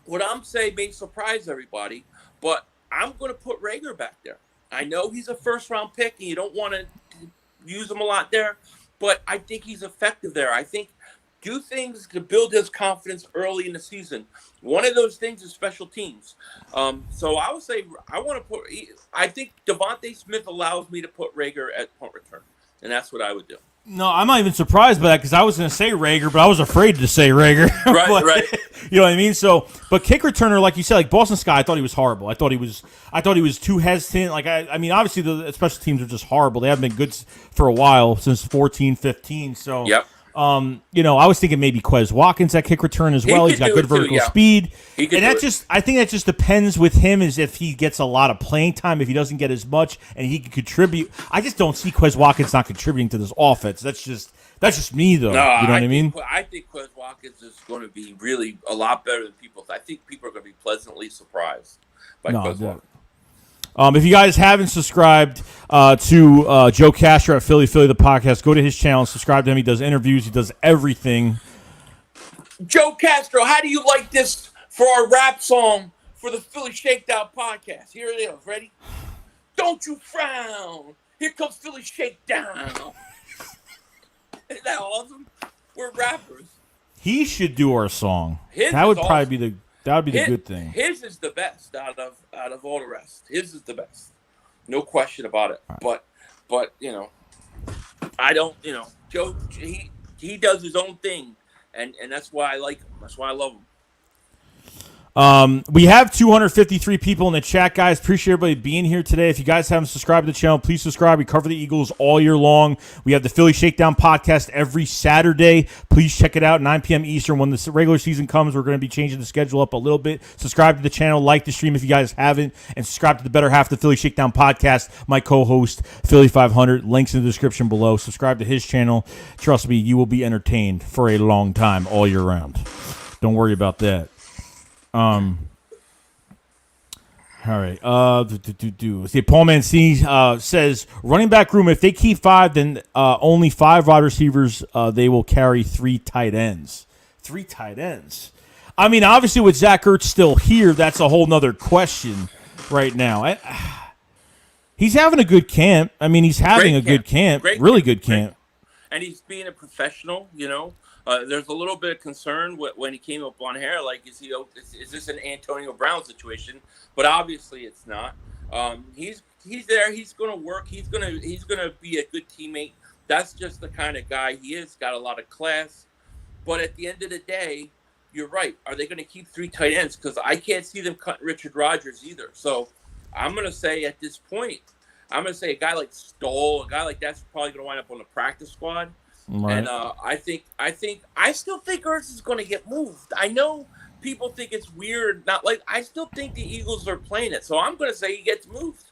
what I'm saying may surprise everybody, but I'm going to put Rager back there. I know he's a first-round pick, and you don't want to use him a lot there, but I think he's effective there. I think do things to build his confidence early in the season. One of those things is special teams. So I would say I think Devontae Smith allows me to put Rager at punt return, and that's what I would do. No, I'm not even surprised by that because I was going to say Rager, but I was afraid to say Rager. Right. You know what I mean? So, but kick returner, like you said, like Boston Scott, I thought he was horrible. I thought he was too hesitant. Like I mean, obviously the special teams are just horrible. They haven't been good for a while since 14-15. So, yep. I was thinking maybe Quez Watkins at kick return as well. He's got good vertical speed. I think that just depends with him is if he gets a lot of playing time, if he doesn't get as much and he can contribute. I just don't see Quez Watkins not contributing to this offense. That's just me though. No, you know what I mean? I think Quez Watkins is going to be really a lot better than people. I think people are going to be pleasantly surprised by Quez Watkins. If you guys haven't subscribed to Joe Castro at Philly the podcast, go to his channel and subscribe to him. He does interviews. He does everything. Joe Castro, how do you like this for our rap song for the Philly Shakedown podcast. Here it is. Ready? Don't you frown. Here comes Philly Shakedown. Isn't that awesome? We're rappers. He should do our song. His that would is probably awesome. be the good thing. His is the best out of all the rest. His is the best. No question about it. But I don't, Joe, he does his own thing, and that's why I like him. That's why I love him. We have 253 people in the chat, guys. Appreciate everybody being here today. If you guys haven't subscribed to the channel, please subscribe. We cover the Eagles all year long. We have the Philly Shakedown podcast every Saturday. Please check it out, 9 p.m. Eastern. When the regular season comes, we're going to be changing the schedule up a little bit. Subscribe to the channel, like the stream if you guys haven't, and subscribe to the better half of the Philly Shakedown podcast. My co-host, Philly 500. Links in the description below. Subscribe to his channel. Trust me, you will be entertained for a long time all year round. Don't worry about that. All right. See, Paul Mancini says running back room. If they keep 5, then only 5 wide receivers. They will carry 3 tight ends. 3 tight ends. I mean, obviously with Zach Ertz still here, that's a whole nother question right now. He's having a good camp. I mean, he's having a good camp. Really good camp. And he's being a professional. There's a little bit of concern when he came up on hair. Like, is this an Antonio Brown situation? But obviously, it's not. He's there. He's going to work. He's going to be a good teammate. That's just the kind of guy he is. Got a lot of class. But at the end of the day, you're right. Are they going to keep 3 tight ends? Because I can't see them cutting Richard Rodgers either. So I'm going to say at this point, a guy like Stoll, a guy like that's probably going to wind up on the practice squad. Right. And I still think Ertz is going to get moved. I know people think it's weird. I still think the Eagles are playing it. So I'm going to say he gets moved.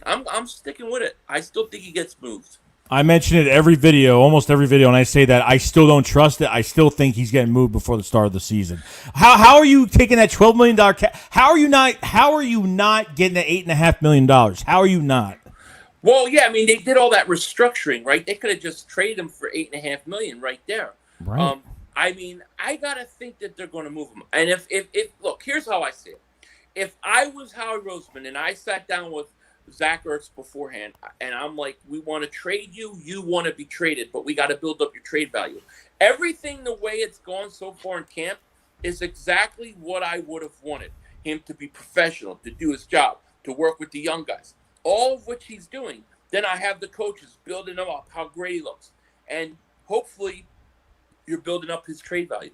I'm sticking with it. I still think he gets moved. I mention it almost every video, and I say that I still don't trust it. I still think he's getting moved before the start of the season. How are you taking that $12 million cap? How are you not getting that $8.5 million? How are you not? Well, yeah, I mean, they did all that restructuring, right? They could have just traded him for $8.5 million right there. Right. I mean, I gotta think that they're going to move him. And if look, here's how I see it. If I was Howie Roseman and I sat down with Zach Ertz beforehand, and I'm like, we want to trade you, you want to be traded, but we got to build up your trade value. Everything the way it's gone so far in camp is exactly what I would have wanted. Him to be professional, to do his job, to work with the young guys. All of which he's doing. Then I have the coaches building him up, how great he looks. And hopefully you're building up his trade value.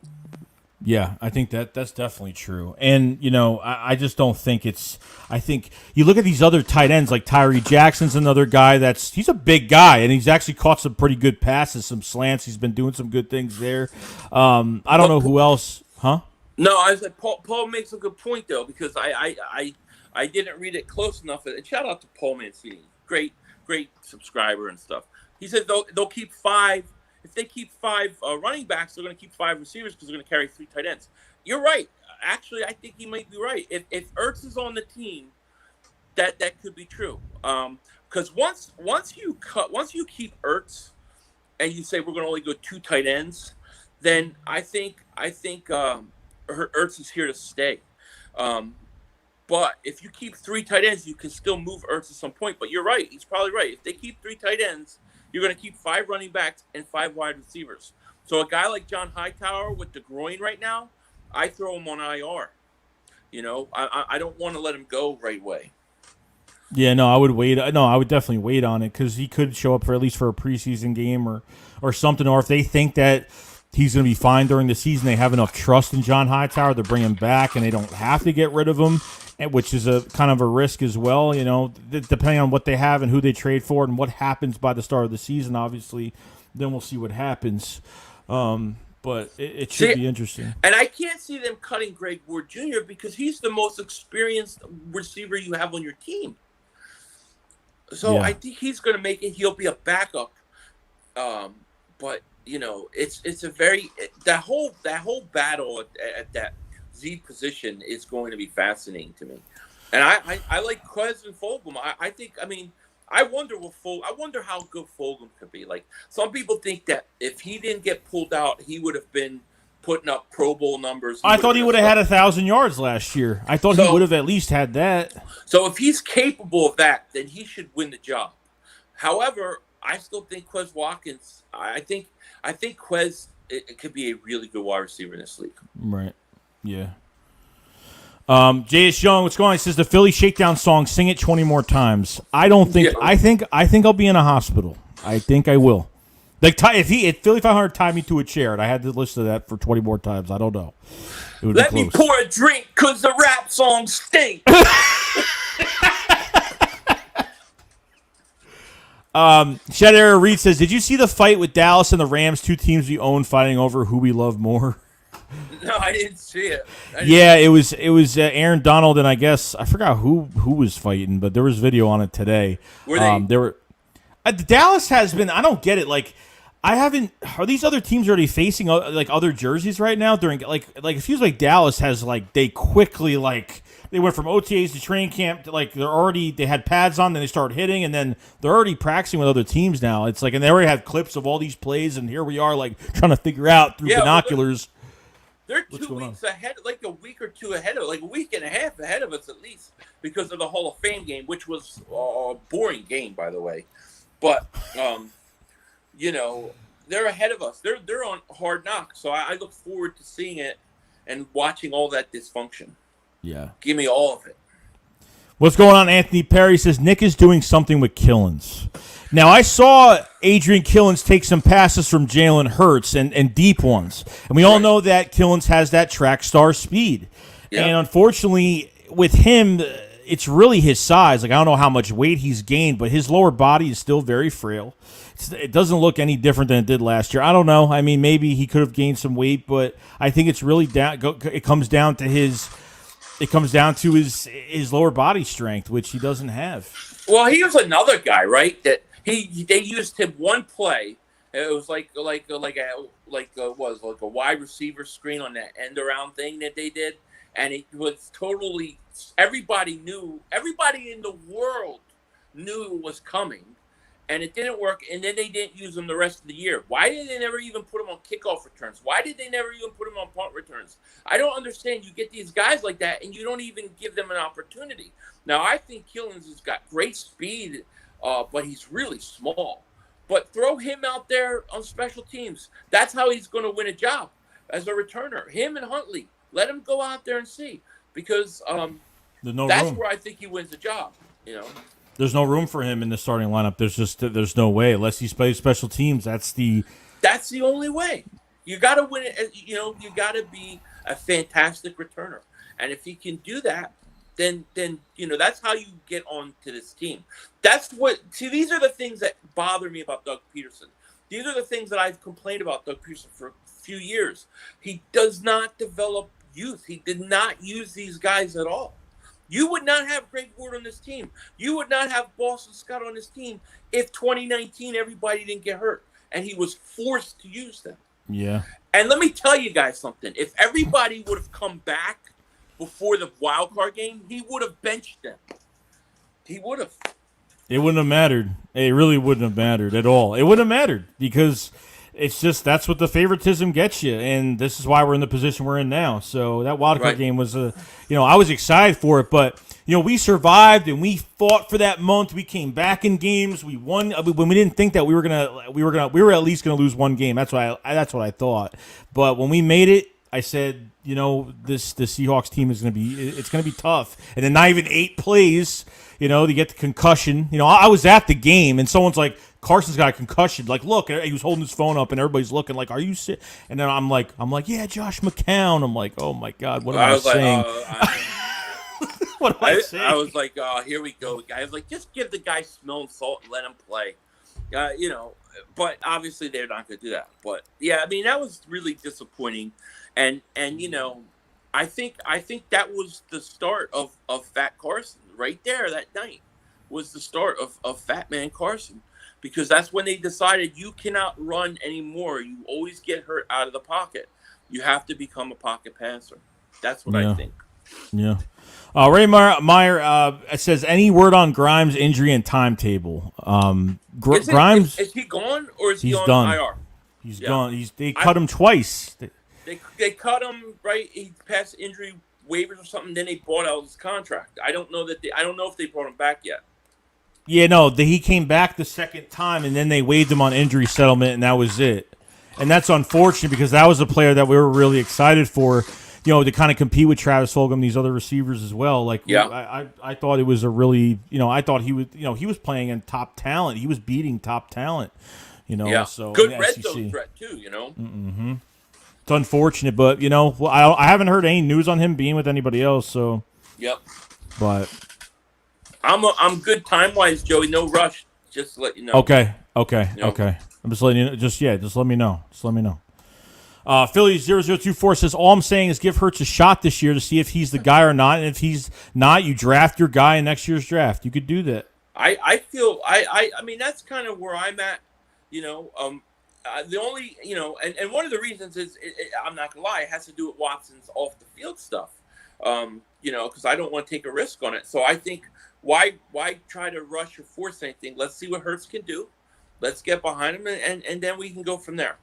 Yeah, I think that's definitely true. And, I just don't think I think you look at these other tight ends, like Tyree Jackson's another guy he's a big guy, and he's actually caught some pretty good passes, some slants. He's been doing some good things there. I don't know who else. Huh? No, I said Paul makes a good point, though, because I didn't read it close enough. And shout out to Paul Mancini. Great subscriber and stuff. He said they'll keep 5. If they keep 5 running backs, they're going to keep 5 receivers because they're going to carry 3 tight ends. You're right. Actually, I think he might be right. If Ertz is on the team, that could be true. Because once you keep Ertz and you say we're going to only go 2 tight ends, then I think Ertz is here to stay. But if you keep 3 tight ends, you can still move Ertz at some point. But you're right. He's probably right. If they keep 3 tight ends, you're going to keep 5 running backs and 5 wide receivers. So a guy like John Hightower with the groin right now, I throw him on IR. I don't want to let him go right away. Yeah, no, I would wait. No, I would definitely wait on it because he could show up for at least for a preseason game or something. Or if they think that he's going to be fine during the season, they have enough trust in John Hightower to bring him back, and they don't have to get rid of him, which is a kind of a risk as well, depending on what they have and who they trade for and what happens by the start of the season, obviously. Then we'll see what happens. But it should be interesting. And I can't see them cutting Greg Ward Jr. because he's the most experienced receiver you have on your team. So yeah. I think he's going to make it. He'll be a backup. But, it's a very – that whole battle at that – Z position is going to be fascinating to me, and I like Quez and Fulgham. I wonder how good Fulgham could be. Like some people think that if he didn't get pulled out, he would have been putting up Pro Bowl numbers. I thought he would have had 1,000 yards last year. I thought he would have at least had that. So if he's capable of that, then he should win the job. However, I still think Quez Watkins. I think Quez it could be a really good wide receiver in this league. Right. Yeah. J.S. Young, what's going on? He says the Philly Shakedown song. Sing it 20 more times. I don't think. Yeah. I think I'll be in a hospital. I think I will. Like if Philly 500 tied me to a chair and I had to listen to that for 20 more times, I don't know. Let me pour a drink because the rap songs stink. Shadow Reed says, "Did you see the fight with Dallas and the Rams? Two teams we own fighting over who we love more." No, I didn't see it. It was Aaron Donald and I guess I forgot who was fighting, but there was video on it today. There were. Dallas has been. I don't get it. Like, I haven't. Are these other teams already facing like other jerseys right now? During like it feels like Dallas has like they quickly like they went from OTAs to training camp to like they had pads on, then they started hitting, and then they're already practicing with other teams now. It's like and they already have clips of all these plays, and here we are like trying to figure out through binoculars. They're 2 weeks ahead, like a week or two ahead of, like a week and a half ahead of us at least, because of the Hall of Fame game, which was a boring game, by the way. But, they're ahead of us. They're on Hard Knocks, so I look forward to seeing it and watching all that dysfunction. Yeah. Give me all of it. What's going on? Anthony Perry says, Nick is doing something with Killins. Now, I saw Adrian Killins take some passes from Jalen Hurts and deep ones. And we all know that Killins has that track star speed. Yep. And unfortunately, with him, it's really his size. Like, I don't know how much weight he's gained, but his lower body is still very frail. It doesn't look any different than it did last year. I don't know. I mean, maybe he could have gained some weight, but I think it's really down. It comes down to his lower body strength, which he doesn't have. Well, he was another guy, right? That they used him one play. It was like a wide receiver screen on that end around thing that they did, and it was totally. Everybody in the world knew it was coming, and it didn't work. And then they didn't use him the rest of the year. Why did they never even put him on kickoff returns? Why did they never even put him on punt returns? I don't understand. You get these guys like that, and you don't even give them an opportunity. Now, I think Killins has got great speed, but he's really small. But throw him out there on special teams. That's how he's going to win a job as a returner. Him and Huntley. Let him go out there and see. Because that's room. Where I think he wins the job. There's no room for him in the starting lineup. There's no way unless he plays special teams. That's the only way. You got to win it. You got to be a fantastic returner, and if he can do that, then that's how you get on to this team. These are the things that bother me about Doug Peterson. These are the things that I've complained about Doug Peterson for a few years. He does not develop youth. He did not use these guys at all. You would not have Greg Ward on this team. You would not have Boston Scott on this team if 2019 everybody didn't get hurt and he was forced to use them. Yeah. And let me tell you guys something. If everybody would have come back before the wild card game, he would have benched them. He would have. It wouldn't have mattered. It really wouldn't have mattered at all. It wouldn't have mattered because it's just that's what the favoritism gets you, and this is why we're in the position we're in now. So that wild card game was I was excited for it, but we survived and we fought for that month. We came back in games. We won when we didn't think that we were at least gonna lose one game. That's what I thought. But when we made it, I said, the Seahawks team is gonna be tough, and then not even 8 plays. To get the concussion. I was at the game, and someone's like, Carson's got a concussion. Like, look, he was holding his phone up, and everybody's looking like, are you sick? And then I'm like, yeah, Josh McCown. I'm like, oh, my God, what am I saying? What am I saying? I was like, here we go. I was like, just give the guy smelling salt and let him play. But obviously they're not going to do that. But, yeah, I mean, that was really disappointing. And I think that was the start of Fat Carson. Right there that night was the start of Fat Man Carson, because that's when they decided you cannot run anymore. You always get hurt out of the pocket. You have to become a pocket passer. That's what I think. Yeah. Ray Meyer says, any word on Grimes' injury and timetable? Grimes is he gone or is he on done. IR? He's gone. They cut him twice. They cut him, right? He passed injury waivers or something. Then they bought out his contract. I don't know if they brought him back yet. Yeah, no, he came back the second time, and then they waived him on injury settlement, and that was it. And that's unfortunate because that was a player that we were really excited for, to kind of compete with Travis Fulgham, these other receivers as well. Like, yeah. I thought it was a really, I thought he was playing in top talent. He was beating top talent, Yeah. So good red zone threat too, Mm-hmm. It's unfortunate, but I haven't heard any news on him being with anybody else. So. Yep. But. I'm good time wise, Joey. No rush. Just to let you know. Okay. I'm just letting you know. Just let me know. Philly 0024 says all I'm saying is give Hurts a shot this year to see if he's the guy or not, and if he's not, you draft your guy in next year's draft. You could do that. I feel I mean that's kind of where I'm at. The only and one of the reasons is I'm not gonna lie, it has to do with Watson's off the field stuff. Because I don't want to take a risk on it. So I think. Why try to rush or force anything? Let's see what Hurts can do. Let's get behind him, and then we can go from there.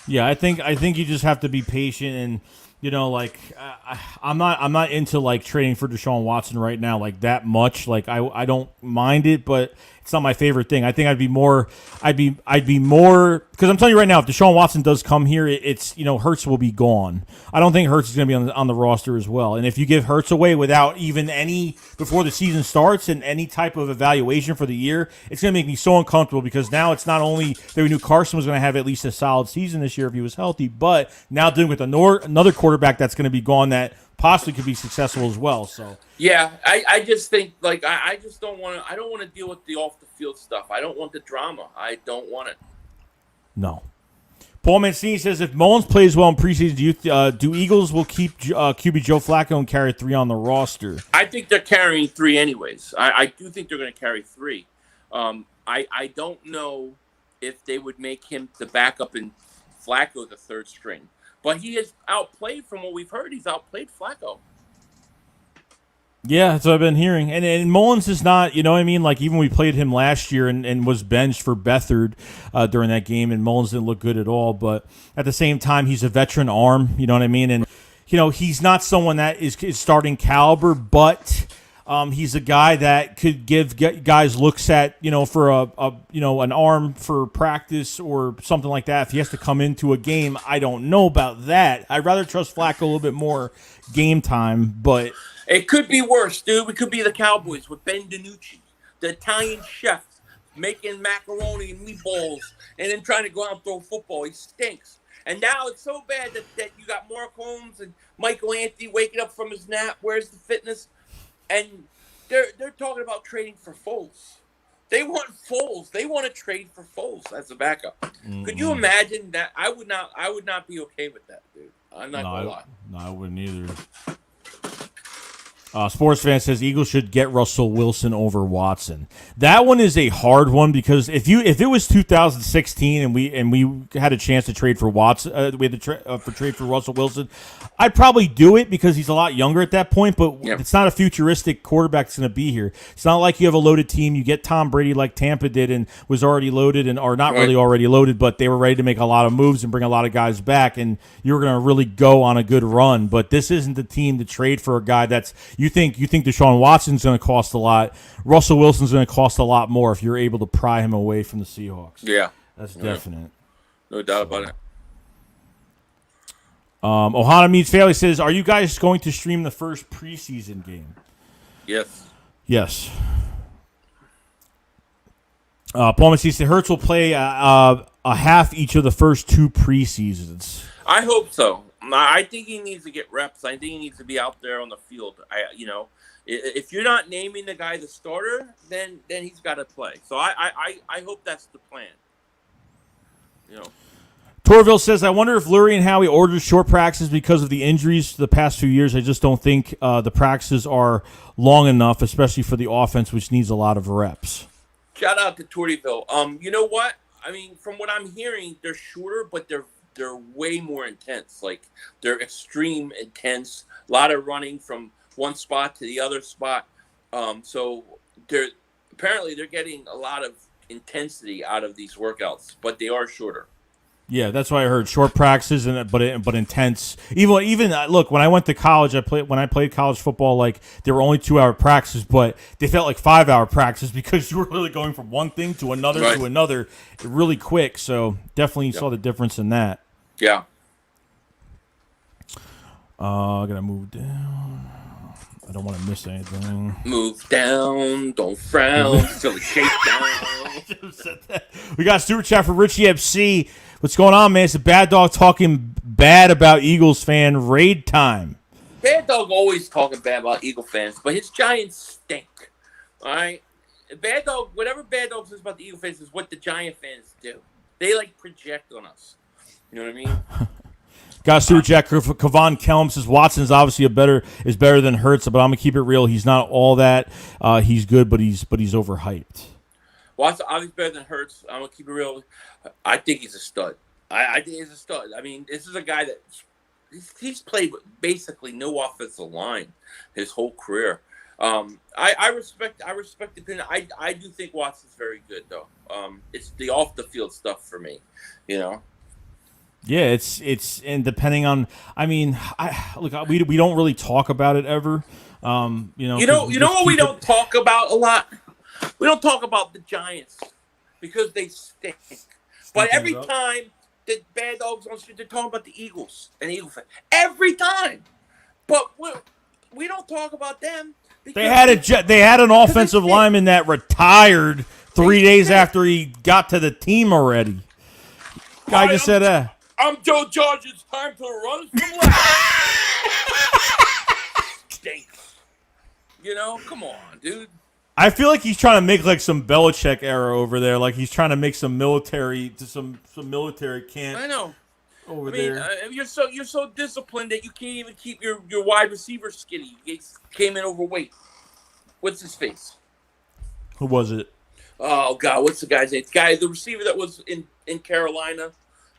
Yeah, I think you just have to be patient, and I'm not into like trading for Deshaun Watson right now like that much. Like I don't mind it, but it's not my favorite thing. I think I'd be more because I'm telling you right now, if Deshaun Watson does come here, it's Hurts will be gone. I don't think Hurts is going to be on the roster as well. And if you give Hurts away without even any before the season starts and any type of evaluation for the year, it's going to make me so uncomfortable because now it's not only that we knew Carson was going to have at least a solid season this year if he was healthy, but now dealing with another quarterback that's going to be gone that possibly could be successful as well. So yeah, I just think like I just don't want to. I don't want to deal with the off the field stuff. I don't want the drama. I don't want it. No. Paul Mancini says if Mullins plays well in preseason, do Eagles will keep QB Joe Flacco and carry 3 on the roster? I think they're carrying 3 anyways. I do think they're going to carry 3. I don't know if they would make him the backup in Flacco the third string. But he has outplayed, from what we've heard, he's outplayed Flacco. Yeah, that's what I've been hearing. And Mullins is not, like even we played him last year and was benched for Beathard during that game, and Mullins didn't look good at all. But at the same time, he's a veteran arm, you know what I mean? And, he's not someone that is starting caliber, but he's a guy that could give guys looks at, for an arm for practice or something like that. If he has to come into a game, I don't know about that. I'd rather trust Flacco a little bit more game time, but it could be worse, dude. We could be the Cowboys with Ben DiNucci, the Italian chef, making macaroni and meatballs and then trying to go out and throw football. He stinks. And now it's so bad that you got Mark Holmes and Michael Anthony waking up from his nap. Where's the fitness? And they're talking about trading for Foles. They want Foles. They want to trade for Foles as a backup. Mm-hmm. Could you imagine that? I would not be okay with that, dude. I'm not gonna lie. No, I wouldn't either. Sports fan says Eagles should get Russell Wilson over Watson. That one is a hard one because if it was 2016 and we had a chance to trade for Watson, we had to trade for Russell Wilson, I'd probably do it because he's a lot younger at that point. But It's not a futuristic quarterback that's going to be here. It's not like you have a loaded team. You get Tom Brady like Tampa did and was already loaded or not really already loaded, but they were ready to make a lot of moves and bring a lot of guys back, and you were going to really go on a good run. But this isn't the team to trade for a guy that's. You think Deshaun Watson's going to cost a lot. Russell Wilson's going to cost a lot more if you're able to pry him away from the Seahawks. Yeah. That's definite. No doubt about it. Ohana Meets Family says, are you guys going to stream the first preseason game? Yes. Paul Massey said Hurts will play a half each of the first 2 preseasons. I hope so. I think he needs to get reps. I think he needs to be out there on the field. If you're not naming the guy the starter, then he's got to play. So I hope that's the plan. Torville says, I wonder if Lurie and Howie ordered short practices because of the injuries the past few years. I just don't think the practices are long enough, especially for the offense, which needs a lot of reps. Shout out to Torville. You know what? I mean, from what I'm hearing, they're shorter, but they're way more intense. Like, they're extreme intense. A lot of running from one spot to the other spot. So they're getting a lot of intensity out of these workouts, but they are shorter. Yeah, that's what I heard. Short practices but intense. Even look, when I went to college, I played college football. Like they were only 2-hour practices, but they felt like 5-hour practices because you were really going from one thing to another really quick. So definitely saw the difference in that. Yeah. I gotta move down. I don't want to miss anything. Move down, don't frown. Silly shakedown. We got super chat for Richie FC. What's going on, man? It's the Bad Dog talking bad about Eagles fan raid time. Bad Dog always talking bad about Eagle fans, but his Giants stink. All right? Bad Dog, whatever Bad Dog says about the Eagle fans is what the Giant fans do. They like project on us. You know what I mean? Got super chat. Kavon Kelm says Watson is obviously is better than Hurts, but I'm gonna keep it real. He's not all that. He's good, but he's overhyped. Watson obviously better than Hurts. I'm gonna keep it real. I think he's a stud. I think he's a stud. I mean, this is a guy that he's played with basically no offensive line his whole career. I respect the opinion. I do think Watson's very good though. It's the off the field stuff for me, you know. Yeah, it's and depending on. I mean, we don't really talk about it ever. You know what we don't talk about a lot. We don't talk about the Giants because they stink. But every time the Bad Dogs on shit, they're talking about the Eagles and Eagle fans. Every time. But we don't talk about them. They had an offensive lineman that retired 3 days after he got to the team already. Guy just said that. I'm Joe Judge. It's time to run some laps. Stinks. You know, come on, dude. I feel like he's trying to make like some Belichick era over there. Like he's trying to make some military camp. I know. There. You're so disciplined that you can't even keep your wide receiver skinny. He came in overweight. What's his face? Who was it? Oh God, what's the guy's name? The receiver that was in Carolina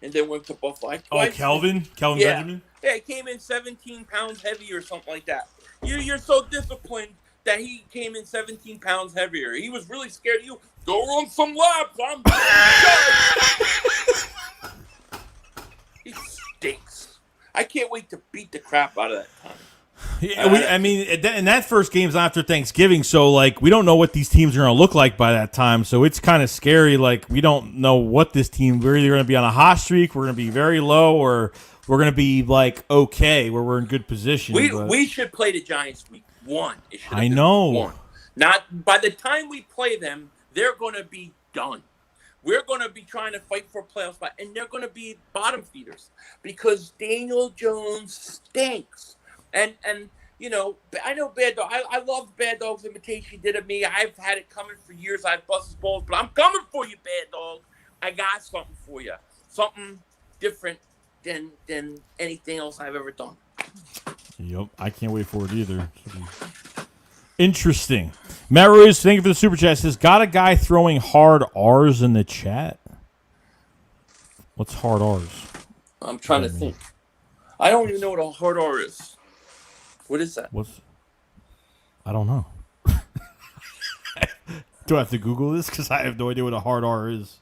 and then went to Buffalo. Kelvin Benjamin. Yeah, he came in 17 pounds heavy or something like that. You're so disciplined that he came in 17 pounds heavier. He was really scared of you. Go run some laps. I'm He stinks. I can't wait to beat the crap out of that time. Yeah, and that first game's after Thanksgiving, so like we don't know what these teams are going to look like by that time. So it's kind of scary. Like we don't know what this team. We're either going to be on a hot streak, we're going to be very low, or we're going to be like okay, where we're in good position. We should play the Giants week 1. I know. 1. Not by the time we play them, they're going to be done. We're going to be trying to fight for a playoff spot, and they're going to be bottom feeders because Daniel Jones stinks. And you know, I know Bad Dog. I love Bad Dog's imitation he did of me. I've had it coming for years. I've busted his balls, but I'm coming for you, Bad Dog. I got something for you. Something different than anything else I've ever done. Yep, I can't wait for it either. Interesting. Matt Ruiz, thank you for the super chat. Says, got a guy throwing hard R's in the chat. What's hard R's? I'm trying to think. I don't even know what a hard R is. What is that? I don't know. Do I have to Google this? Because I have no idea what a hard R is.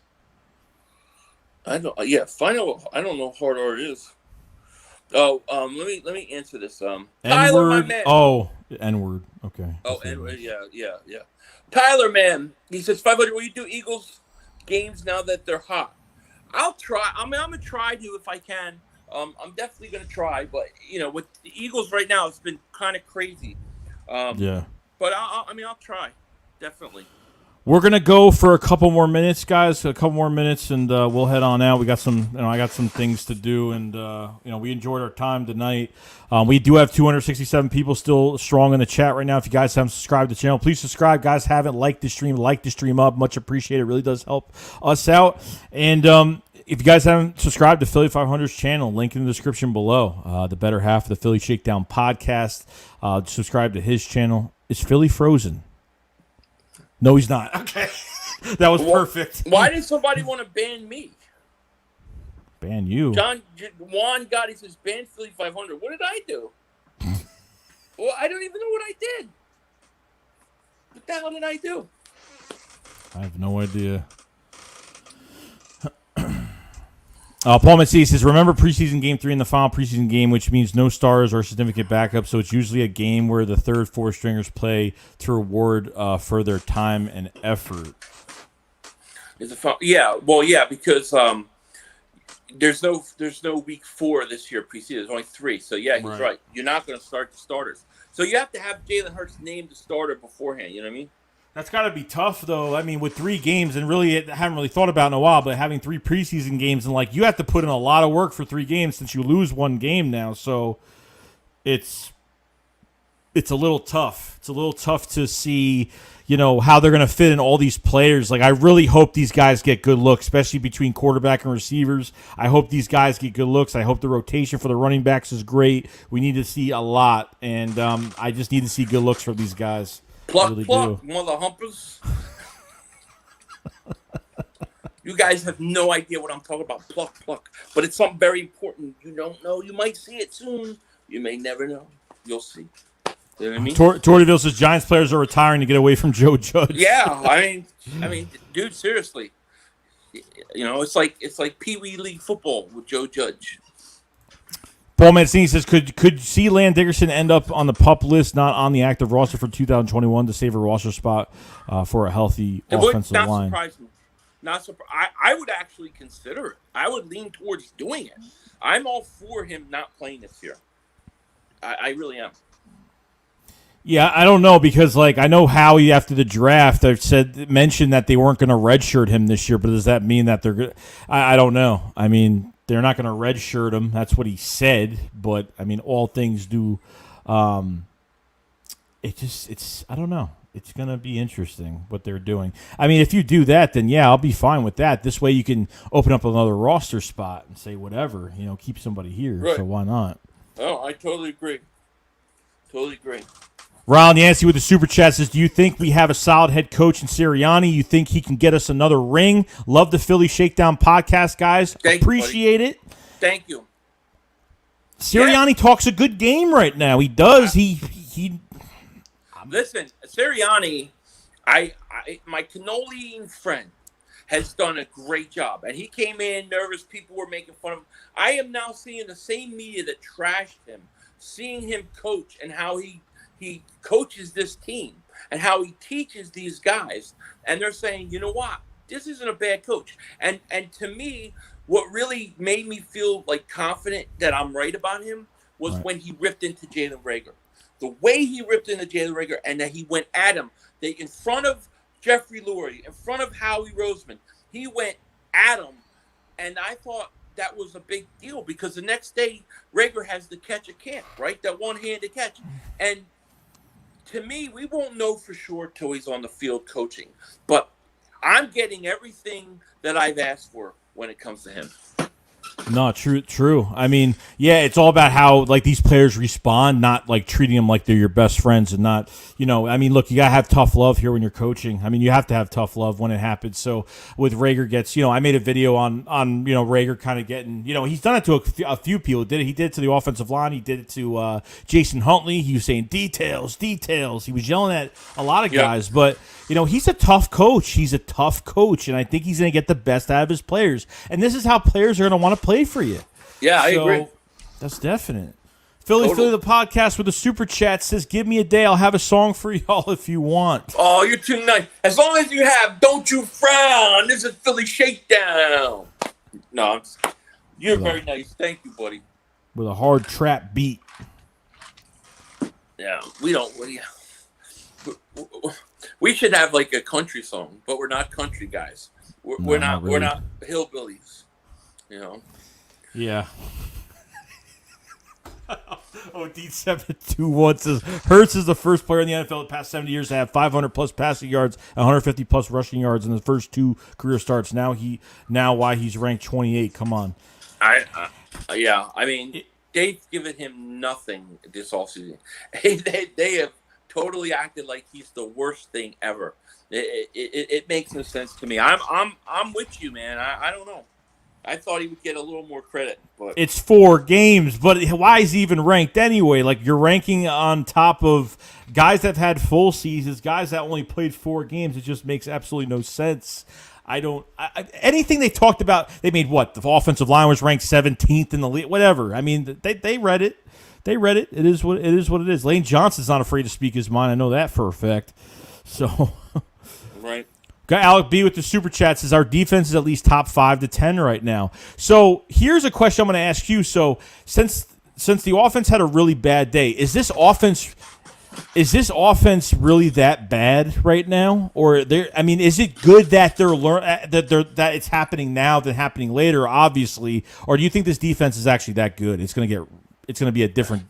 Find out. I don't know what hard R is. Oh, let me answer this. Tyler, my man. Oh, N-word. Okay. Oh, N-word. Yeah. Tyler, man. He says 500. Will you do Eagles games now that they're hot? I'll try. I'm gonna try to if I can. I'm definitely gonna try, but you know, with the Eagles right now, it's been kind of crazy. Yeah. But I'll try. Definitely. We're gonna go for a couple more minutes, guys. A couple more minutes, and we'll head on out. We got I got some things to do, and we enjoyed our time tonight. We do have 267 people still strong in the chat right now. If you guys haven't subscribed to the channel, please subscribe. Guys, haven't liked the stream, like the stream up. Much appreciated. It really does help us out. And if you guys haven't subscribed to Philly 500's channel, link in the description below. The better half of the Philly Shakedown podcast. Subscribe to his channel. Is Philly frozen? No, he's not. Okay. That was perfect. Why did somebody want to ban me? Ban you? Juan Gotti says, ban Philly 500. What did I do? Well, I don't even know what I did. What the hell did I do? I have no idea. Paul Mancini says, remember preseason game 3 in the final preseason game, which means no stars or significant backups, so it's usually a game where the third, fourth stringers play to reward for their time and effort. Because there's no week 4 this year preseason. There's only 3, so yeah, he's right. You're not going to start the starters, so you have to have Jalen Hurts named the starter beforehand. You know what I mean? That's got to be tough, though. I mean, with 3 games, and really, I haven't really thought about it in a while, but having 3 preseason games, and you have to put in a lot of work for 3 games since you lose 1 game now. So it's a little tough. It's a little tough to see, how they're going to fit in all these players. I really hope these guys get good looks, especially between quarterback and receivers. I hope these guys get good looks. I hope the rotation for the running backs is great. We need to see a lot, and I just need to see good looks from these guys. Pluck, mother humpers. You guys have no idea what I'm talking about. Pluck. But it's something very important. You don't know. You might see it soon. You may never know. You'll see. You know what I mean? Tortyville says Giants players are retiring to get away from Joe Judge. Yeah, I mean, dude, seriously. It's like Pee Wee League football with Joe Judge. Paul Mancini says, could see Land Dickerson end up on the PUP list, not on the active roster for 2021 to save a roster spot for a healthy offensive line? Not surprise me. Not surprise. I would actually consider it. I would lean towards doing it. I'm all for him not playing this year. I really am. Yeah, I don't know because I know Howie after the draft mentioned that they weren't going to redshirt him this year, but does that mean that they're good? I don't know. I mean, they're not going to redshirt him. That's what he said, but I mean, all things do. I don't know. It's going to be interesting what they're doing. I mean, if you do that, then yeah, I'll be fine with that. This way you can open up another roster spot and say whatever, keep somebody here. Right. So why not? Oh, I totally agree. Ron Yancey with the Super Chat says, do you think we have a solid head coach in Sirianni? You think he can get us another ring? Love the Philly Shakedown podcast, guys. Appreciate it. Thank you. Sirianni talks a good game right now. He does. Listen, Sirianni, my cannoli friend, has done a great job. And he came in nervous. People were making fun of him. I am now seeing the same media that trashed him, seeing him coach and how he coaches this team and how he teaches these guys. And they're saying, you know what? This isn't a bad coach. And to me, what really made me feel confident that I'm right about him was when he ripped into Jalen Reagor. The way he ripped into Jalen Reagor and that he went at him, in front of Jeffrey Lurie, in front of Howie Roseman, he went at him. And I thought that was a big deal because the next day, Reagor has the catch at camp, right? That one-handed catch. And to me, we won't know for sure till he's on the field coaching. But I'm getting everything that I've asked for when it comes to him. No, true. I mean, yeah, it's all about how these players respond, not treating them like they're your best friends and not, I mean, look, you got to have tough love here when you're coaching. I mean, you have to have tough love when it happens. So with Reagor gets, I made a video on Reagor kind of getting, he's done it to a few people. He did it to the offensive line. He did it to Jason Huntley. He was saying details. He was yelling at a lot of guys, but he's a tough coach. And I think he's going to get the best out of his players. And this is how players are going to want to play for you. Yeah, I agree. That's definite. Philly the podcast with a super chat says, give me a day. I'll have a song for y'all if you want. Oh, you're too nice. As long as you have Don't You Frown. This is Philly Shakedown. No, you're very nice. Thank you, buddy. With a hard trap beat. Yeah, we should have a country song, but we're not country guys. We're not hillbillies. Yeah. D721 says Hurts is the first player in the NFL the past 70 years to have 500+ passing yards, 150+ rushing yards in the first 2 career starts. Now why he's ranked 28? Come on. I mean, they've given him nothing this offseason. They have totally acted like he's the worst thing ever. It makes no sense to me. I'm with you, man. I don't know. I thought he would get a little more credit, but it's 4 games. But why is he even ranked anyway? You're ranking on top of guys that have had full seasons, guys that only played 4 games. It just makes absolutely no sense. Anything they talked about, they made what? The offensive line was ranked 17th in the league, whatever. I mean, they read it. They read it. It is what it is. Lane Johnson's not afraid to speak his mind. I know that for a fact. So, right. Got Alec B with the super chat says our defense is at least top 5 to 10 right now. So here's a question I'm going to ask you. So since the offense had a really bad day, is this offense really that bad right now, or is it good that that it's happening now than happening later, obviously, or do you think this defense is actually that good? It's going to be a different.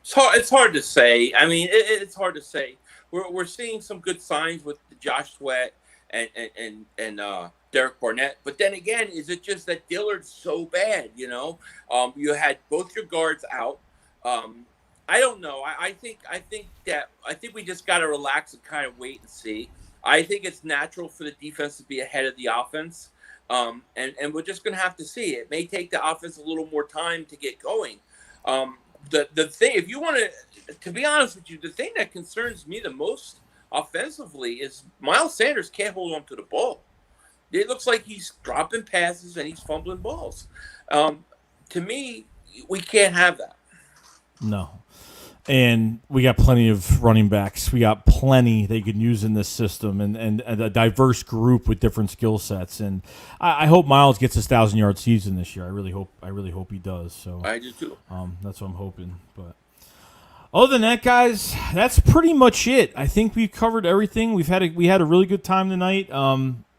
It's hard to say. I mean, it's hard to say. We're seeing some good signs with Josh Sweat and Derek Barnett, but then again, is it just that Dillard's so bad? You had both your guards out. I don't know. I think we just got to relax and kind of wait and see. I think it's natural for the defense to be ahead of the offense, and we're just going to have to see. It may take the offense a little more time to get going. The thing, if you want to be honest with you, the thing that concerns me the most offensively is Miles Sanders can't hold on to the ball. It looks like he's dropping passes and he's fumbling balls. To me, we can't have that. No. And we got plenty of running backs. We got plenty they could use in this system, and a diverse group with different skill sets. And I hope Miles gets his 1,000-yard season this year. I really hope he does. So I do too. That's what I'm hoping. But other than that, guys, that's pretty much it. I think we've covered everything. We had a really good time tonight.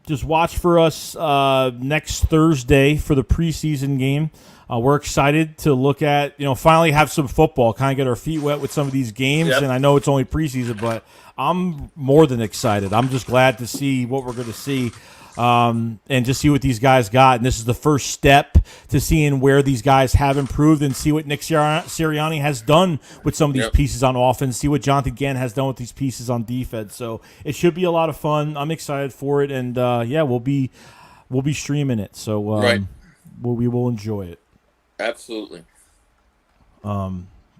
Just watch for us next Thursday for the preseason game. We're excited to look at, finally have some football, kind of get our feet wet with some of these games. Yep. And I know it's only preseason, but I'm more than excited. I'm just glad to see what we're going to see and just see what these guys got. And this is the first step to seeing where these guys have improved and see what Nick Sirianni has done with some of these pieces on offense, see what Jonathan Gann has done with these pieces on defense. So it should be a lot of fun. I'm excited for it. And, we'll be streaming it. So we will enjoy it. Absolutely. But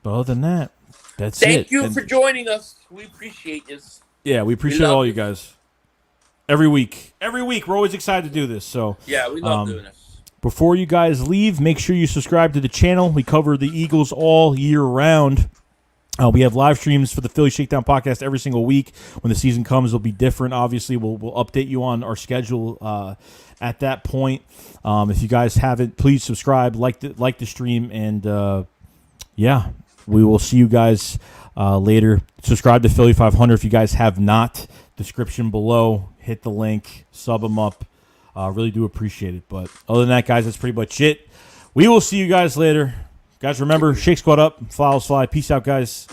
other than that, that's it. Thank you for joining us. We appreciate this. Yeah, we appreciate all you guys. Every week, we're always excited to do this. So yeah, we love doing this. Before you guys leave, make sure you subscribe to the channel. We cover the Eagles all year round. We have live streams for the Philly Shakedown podcast every single week. When the season comes, it'll be different. Obviously, we'll update you on our schedule at that point. If you guys haven't, please subscribe, like the stream, and we will see you guys later. Subscribe to Philly 500 if you guys have not. Description below. Hit the link. Sub them up. Really do appreciate it. But other than that, guys, that's pretty much it. We will see you guys later. Guys, remember, Shake Squad up, fouls fly. Peace out, guys.